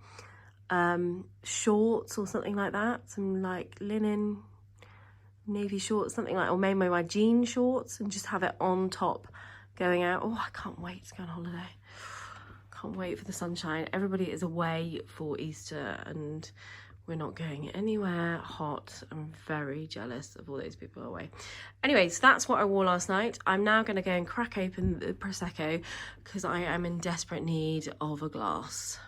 shorts or something like that, some like linen navy shorts, something like, or maybe my jean shorts, and just have it on top going out. Oh, I can't wait to go on holiday. Can't wait for the sunshine. Everybody is away for Easter and we're not going anywhere hot. I'm very jealous of all those people away. Anyway, so that's what I wore last night. I'm now going to go and crack open the Prosecco because I am in desperate need of a glass.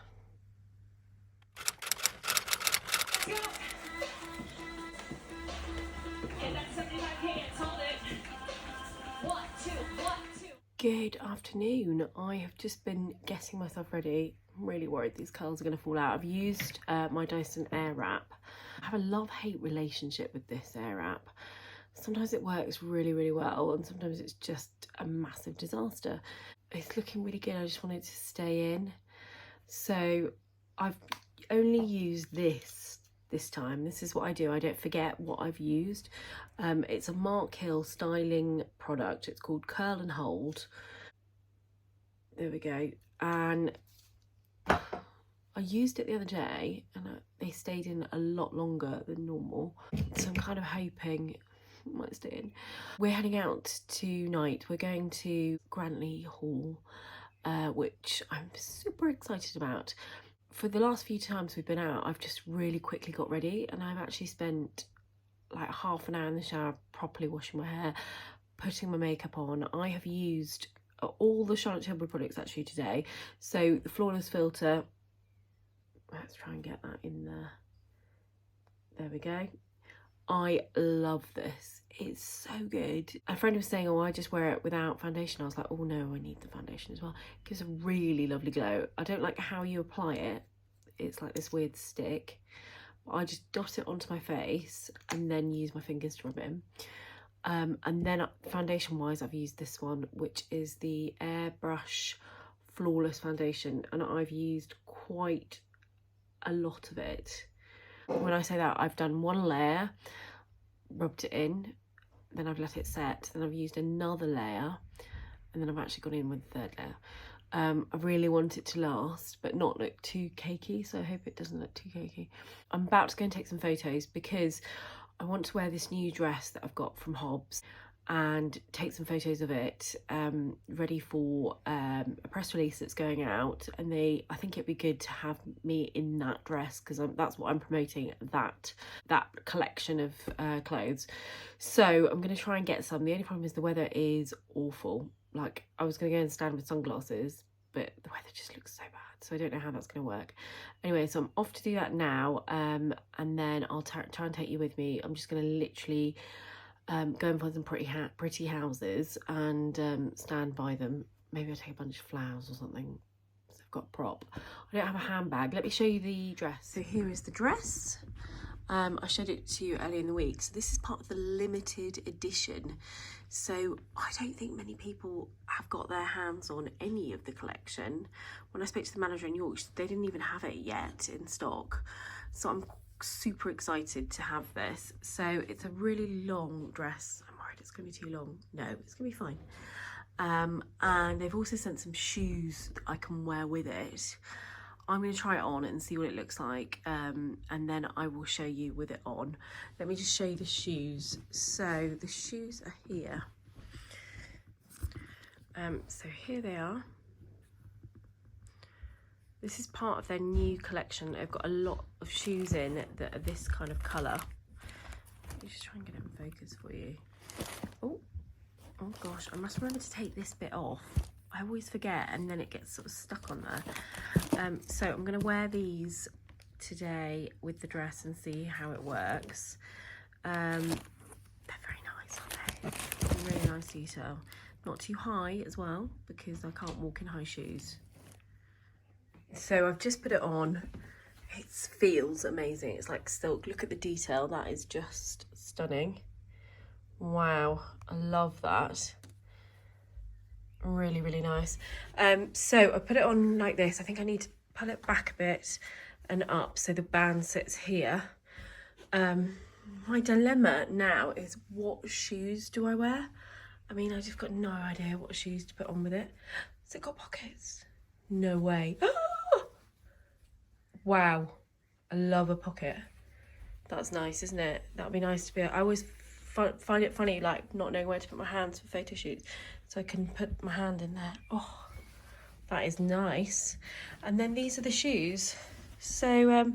Good afternoon. I have just been getting myself ready. I'm really worried these curls are going to fall out. I've used my Dyson Airwrap. I have a love-hate relationship with this Airwrap. Sometimes it works really, really well, and sometimes it's just a massive disaster. It's looking really good. I just want it to stay in. So I've only used this time. This is what I do. I don't forget what I've used. It's a Mark Hill styling product. It's called Curl and Hold. There we go. And I used it the other day and they stayed in a lot longer than normal. So I'm kind of hoping it might stay in. We're heading out tonight. We're going to Grantley Hall, which I'm super excited about. For the last few times we've been out, I've just really quickly got ready, and I've actually spent like half an hour in the shower properly washing my hair, putting my makeup on. I have used all the Charlotte Tilbury products actually today. So the Flawless Filter, let's try and get that in there. There we go. I love this. It's so good. A friend was saying, oh, I just wear it without foundation. I was like, oh no, I need the foundation as well. It gives a really lovely glow. I don't like how you apply it. It's like this weird stick. But I just dot it onto my face and then use my fingers to rub it in. And then foundation wise, I've used this one, which is the Airbrush Flawless Foundation. And I've used quite a lot of it. When I say that, I've done one layer, rubbed it in, then I've let it set, then I've used another layer, and then I've actually gone in with the third layer. I really want it to last, but not look too cakey, so I hope it doesn't look too cakey. I'm about to go and take some photos because I want to wear this new dress that I've got from Hobbs and take some photos of it, ready for a press release that's going out. And I think it'd be good to have me in that dress because that's what I'm promoting, that collection of clothes. So I'm going to try and get some. The only problem is the weather is awful. Like, I was going to go and stand with sunglasses, but the weather just looks so bad, so I don't know how that's going to work. Anyway, so I'm off to do that now, and then I'll try and take you with me. I'm just going to literally go and find some pretty houses and stand by them. Maybe I'll take a bunch of flowers or something, so I've got a prop. I don't have a handbag. Let me show you the dress. So here is the dress. I showed it to you earlier in the week. So this is part of the limited edition. So I don't think many people have got their hands on any of the collection. When I spoke to the manager in York, they didn't even have it yet in stock. So I'm super excited to have this. So it's a really long dress. I'm worried it's going to be too long. No, it's going to be fine. And they've also sent some shoes that I can wear with it. I'm going to try it on and see what it looks like, and then I will show you with it on. Let me just show you the shoes. So the shoes are here. So here they are. This is part of their new collection. They've got a lot of shoes in that are this kind of colour. Let me just try and get it in focus for you. Oh gosh, I must remember to take this bit off. I always forget, and then it gets sort of stuck on there. So I'm going to wear these today with the dress and see how it works. They're very nice, aren't they? Really nice detail. Not too high as well, because I can't walk in high shoes. So I've just put it on. It feels amazing. It's like silk. Look at the detail. That is just stunning. Wow, I love that. Really, really nice. So I put it on like this. I think I need to pull it back a bit and up so the band sits here. My dilemma now is, what shoes do I wear? I mean, I just got no idea what shoes to put on with it. Has it got pockets? No way. Wow, I love a pocket. That's nice, isn't it? That'd be nice to be. I always find it funny, like not knowing where to put my hands for photo shoots, so I can put my hand in there. Oh, that is nice. And then these are the shoes. So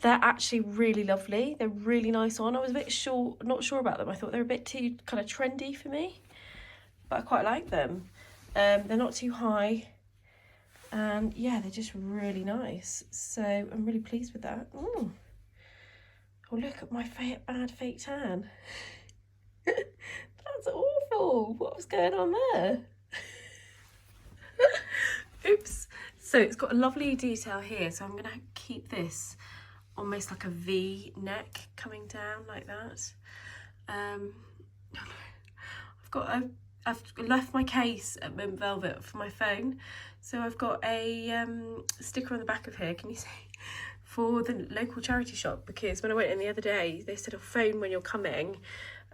they're actually really lovely. They're really nice on. I was a bit not sure about them. I thought they were a bit too kind of trendy for me, but I quite like them. They're not too high, and yeah, they're just really nice. So I'm really pleased with that. Ooh. Oh, look at my bad fake tan. That's awful. What was going on there? Oops. So it's got a lovely detail here. So I'm going to keep this almost like a V neck coming down like that. I've left my case at Mint Velvet for my phone. So I've got a sticker on the back of here. Can you see? For the local charity shop, because when I went in the other day, they said, oh, phone when you're coming,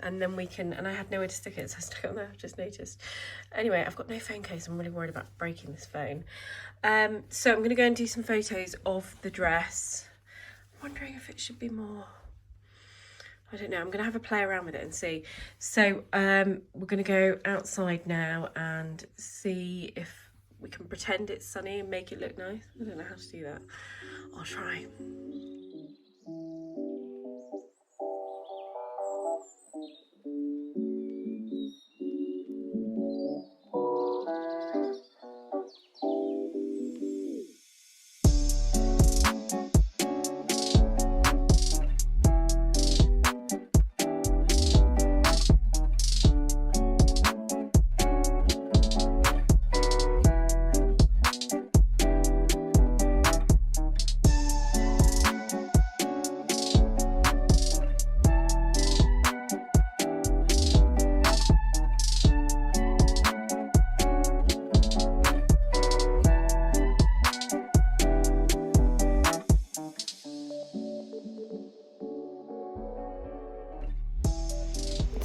and then we can, and I had nowhere to stick it, so I stuck it on there. I've just noticed. Anyway, I've got no phone case. I'm really worried about breaking this phone. So I'm going to go and do some photos of the dress. I'm wondering if it should be more, I don't know. I'm going to have a play around with it and see. So we're going to go outside now and see if we can pretend it's sunny and make it look nice. I don't know how to do that. I'll try.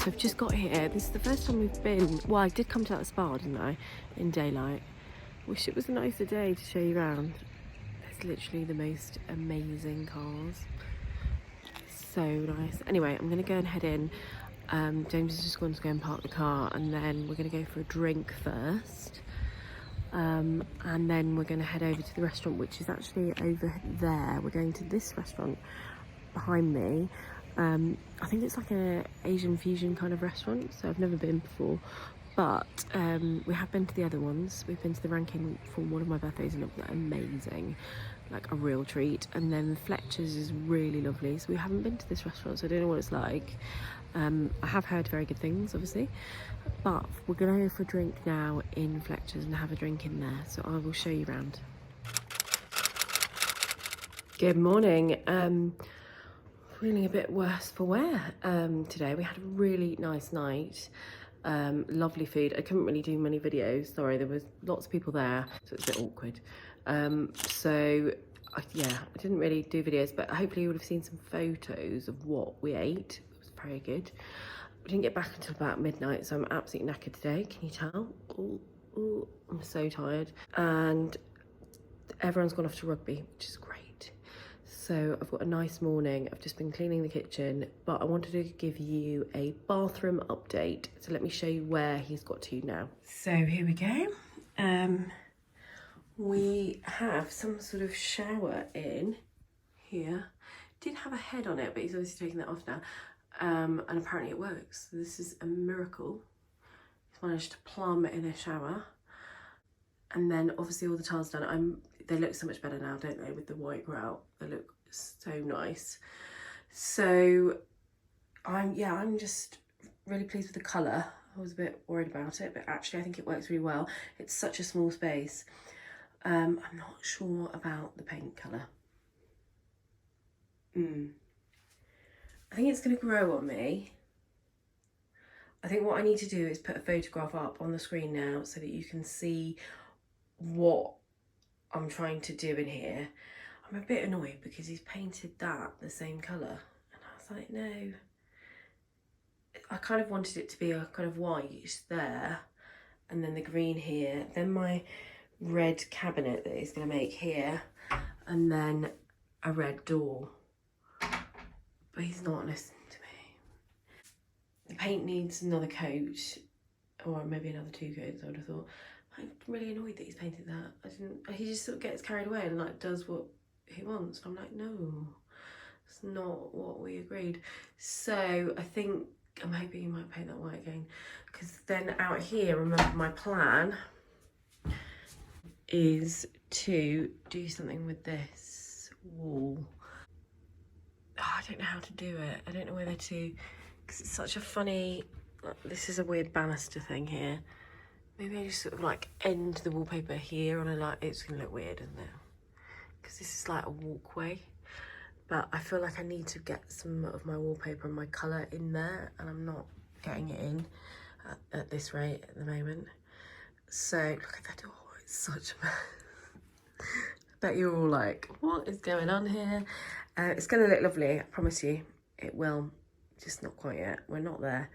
So I've just got here. This is the first time we've been. Well, I did come to that spa, didn't I? In daylight. Wish it was a nicer day to show you around. There's literally the most amazing cars. So nice. Anyway, I'm going to go and head in. James is just going to go and park the car, and then we're going to go for a drink first. And then we're going to head over to the restaurant, which is actually over there. We're going to this restaurant behind me. I think it's like an Asian fusion kind of restaurant, so I've never been before, But we have been to the other ones. We've been to the Ranking for one of my birthdays and it was amazing, like a real treat. And then Fletcher's is really lovely. So we haven't been to this restaurant, so I don't know what it's like. I have heard very good things, obviously, but we're gonna go for a drink now in Fletcher's and have a drink in there. So I will show you around. Good morning. Feeling a bit worse for wear today. We had a really nice night. Lovely food. I couldn't really do many videos, sorry, there was lots of people there, so it's a bit awkward. Yeah, I didn't really do videos, but hopefully you would have seen some photos of what we ate. It was very good. We didn't get back until about midnight, so I'm absolutely knackered today. Can you tell? Ooh, I'm so tired. And everyone's gone off to rugby, which is great. So I've got a nice morning. I've just been cleaning the kitchen, but I wanted to give you a bathroom update. So let me show you where he's got to now. So here we go. We have some sort of shower in here. Did have a head on it, but he's obviously taking that off now. And apparently it works. So this is a miracle. He's managed to plumb in a shower. And then obviously all the tiles done. They look so much better now, don't they, with the white grout? They look so nice. So I'm just really pleased with the colour. I was a bit worried about it, but actually I think it works really well. It's such a small space. I'm not sure about the paint colour. I think it's going to grow on me. I think what I need to do is put a photograph up on the screen now so that you can see what I'm trying to do in here. I'm a bit annoyed because he's painted that the same colour. And I was like, no. I kind of wanted it to be a kind of white there, and then the green here, then my red cabinet that he's going to make here, and then a red door. But he's not listening to me. The paint needs another coat, or maybe another 2 coats, I would have thought. I'm really annoyed that he's painted that. He just sort of gets carried away and like does what he wants. I'm like, no, it's not what we agreed. So I think, I'm hoping he might paint that white again. Because then out here, remember my plan is to do something with this wall. Oh, I don't know how to do it. I don't know whether to, because it's such a funny, this is a weird banister thing here. Maybe I just sort of like end the wallpaper here on a light. It's gonna look weird, isn't it? Because this is like a walkway. But I feel like I need to get some of my wallpaper and my colour in there, and I'm not getting it in at this rate at the moment. So look at that door, it's such a mess. I bet you're all like, what is going on here? It's gonna look lovely, I promise you. It will, just not quite yet. We're not there.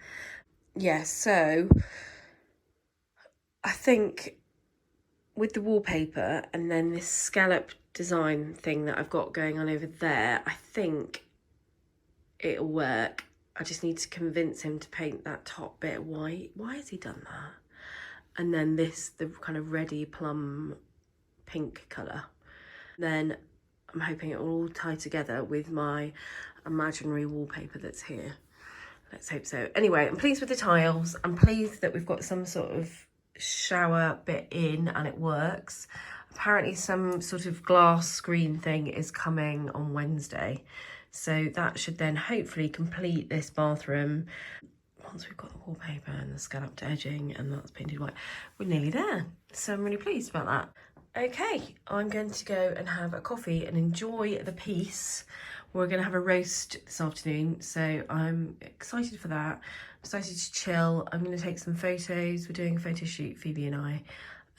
Yeah, so I think with the wallpaper and then this scallop design thing that I've got going on over there, I think it'll work. I just need to convince him to paint that top bit white. Why has he done that? And then this, the kind of reddy plum pink colour. Then I'm hoping it will all tie together with my imaginary wallpaper that's here. Let's hope so. Anyway, I'm pleased with the tiles. I'm pleased that we've got some sort of shower bit in and it works. Apparently some sort of glass screen thing is coming on Wednesday, so that should then hopefully complete this bathroom. Once we've got the wallpaper and the scalloped edging and that's painted white, we're nearly there, so I'm really pleased about that. Okay, I'm going to go and have a coffee and enjoy the piece. We're going to have a roast this afternoon, so I'm excited for that. I'm excited to chill. I'm going to take some photos. We're doing a photo shoot, Phoebe and I,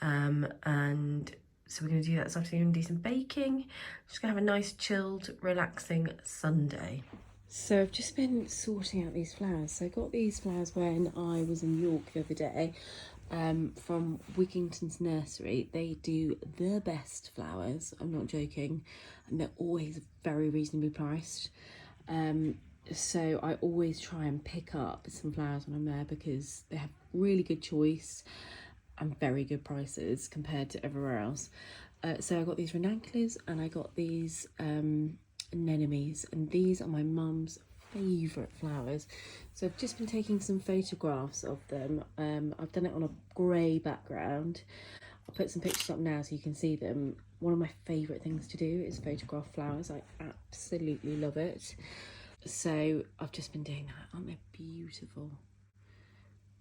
and so we're going to do that this afternoon, do some baking. Just going to have a nice, chilled, relaxing Sunday. So I've just been sorting out these flowers. So I got these flowers when I was in York the other day, from Wigginton's nursery. They do the best flowers, I'm not joking, and they're always very reasonably priced. So I always try and pick up some flowers when I'm there because they have really good choice and very good prices compared to everywhere else. So I got these ranunculus and I got these anemones, and these are my mum's favourite flowers. So I've just been taking some photographs of them. I've done it on a grey background. I'll put some pictures up now so you can see them. One of my favourite things to do is photograph flowers. I absolutely love it. So I've just been doing that. Aren't they beautiful?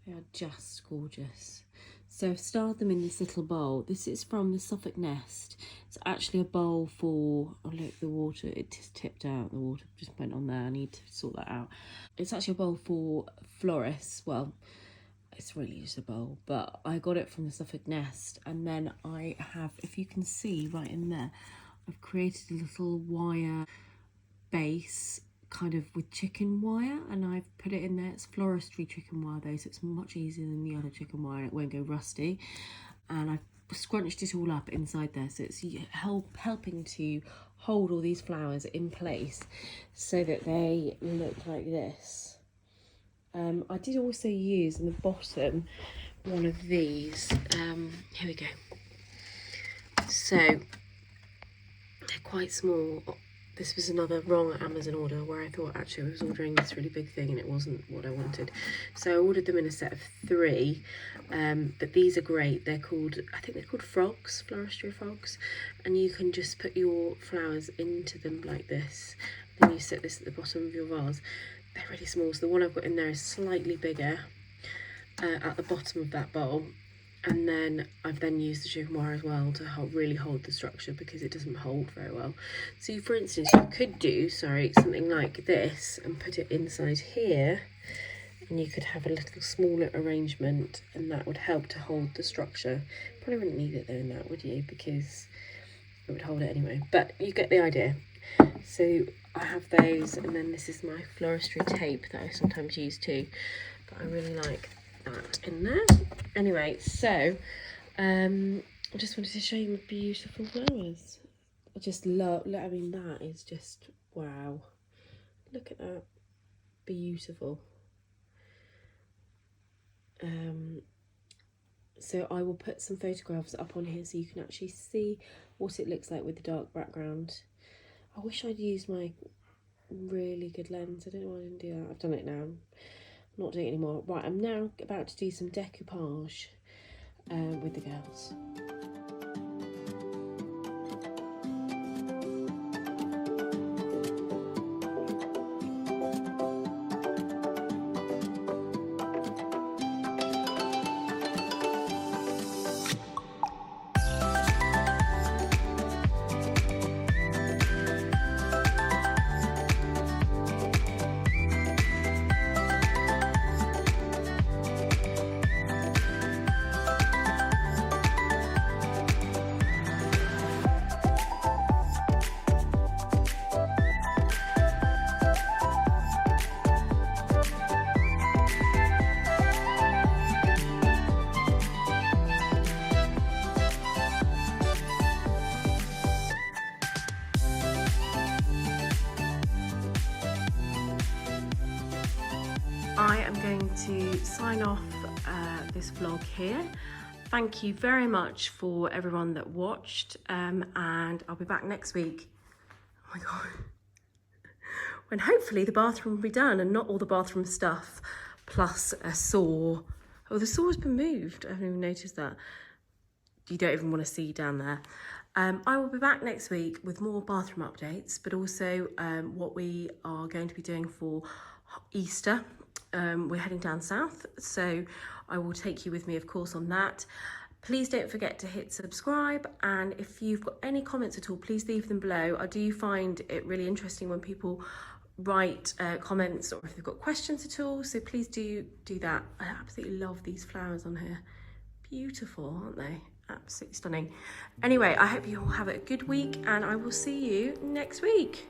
They are just gorgeous. So I've starred them in this little bowl. This is from the Suffolk Nest. It's actually a bowl for, oh look, the water, it just tipped out. The water just went on there. I need to sort that out. It's actually a bowl for florists. Well, it's really just a bowl, but I got it from the Suffolk Nest. And then I have, if you can see right in there, I've created a little wire base kind of with chicken wire, and I've put it in there. It's floristry chicken wire though, so it's much easier than the other chicken wire. It won't go rusty. And I've scrunched it all up inside there, so it's helping to hold all these flowers in place so that they look like this. I did also use in the bottom one of these. Here we go. So they're quite small. This was another wrong Amazon order where I thought actually I was ordering this really big thing and it wasn't what I wanted. So I ordered them in a set of 3, but these are great. They're called, I think they're called frogs, floristry frogs, and you can just put your flowers into them like this. Then you set this at the bottom of your vase. They're really small, so the one I've got in there is slightly bigger at the bottom of that bowl. And then I've used the chicken wire as well to really hold the structure because it doesn't hold very well. So for instance, you could do, something like this and put it inside here, and you could have a little smaller arrangement, and that would help to hold the structure. Probably wouldn't need it though in that, would you? Because it would hold it anyway, but you get the idea. So I have those, and then this is my floristry tape that I sometimes use too, but I really like that in there. Anyway, so I just wanted to show you my beautiful flowers. I just love, I mean, that is just wow. Look at that, beautiful. So I will put some photographs up on here so you can actually see what it looks like with the dark background. I wish I'd used my really good lens. I don't know why I didn't do that. I've done it now. I'm not doing it anymore. Right, I'm now about to do some decoupage with the girls. I am going to sign off this vlog here. Thank you very much for everyone that watched, and I'll be back next week. Oh my god. When hopefully the bathroom will be done and not all the bathroom stuff plus a saw. Oh, the saw's been moved. I haven't even noticed that. You don't even want to see down there. I will be back next week with more bathroom updates, but also what we are going to be doing for Easter. We're heading down south, so I will take you with me, of course, on that. Please don't forget to hit subscribe, and if you've got any comments at all, please leave them below. I do find it really interesting when people write comments, or if they've got questions at all, so please do that. I absolutely love these flowers on here. Beautiful, aren't they? Absolutely stunning. Anyway, I hope you all have a good week, and I will see you next week.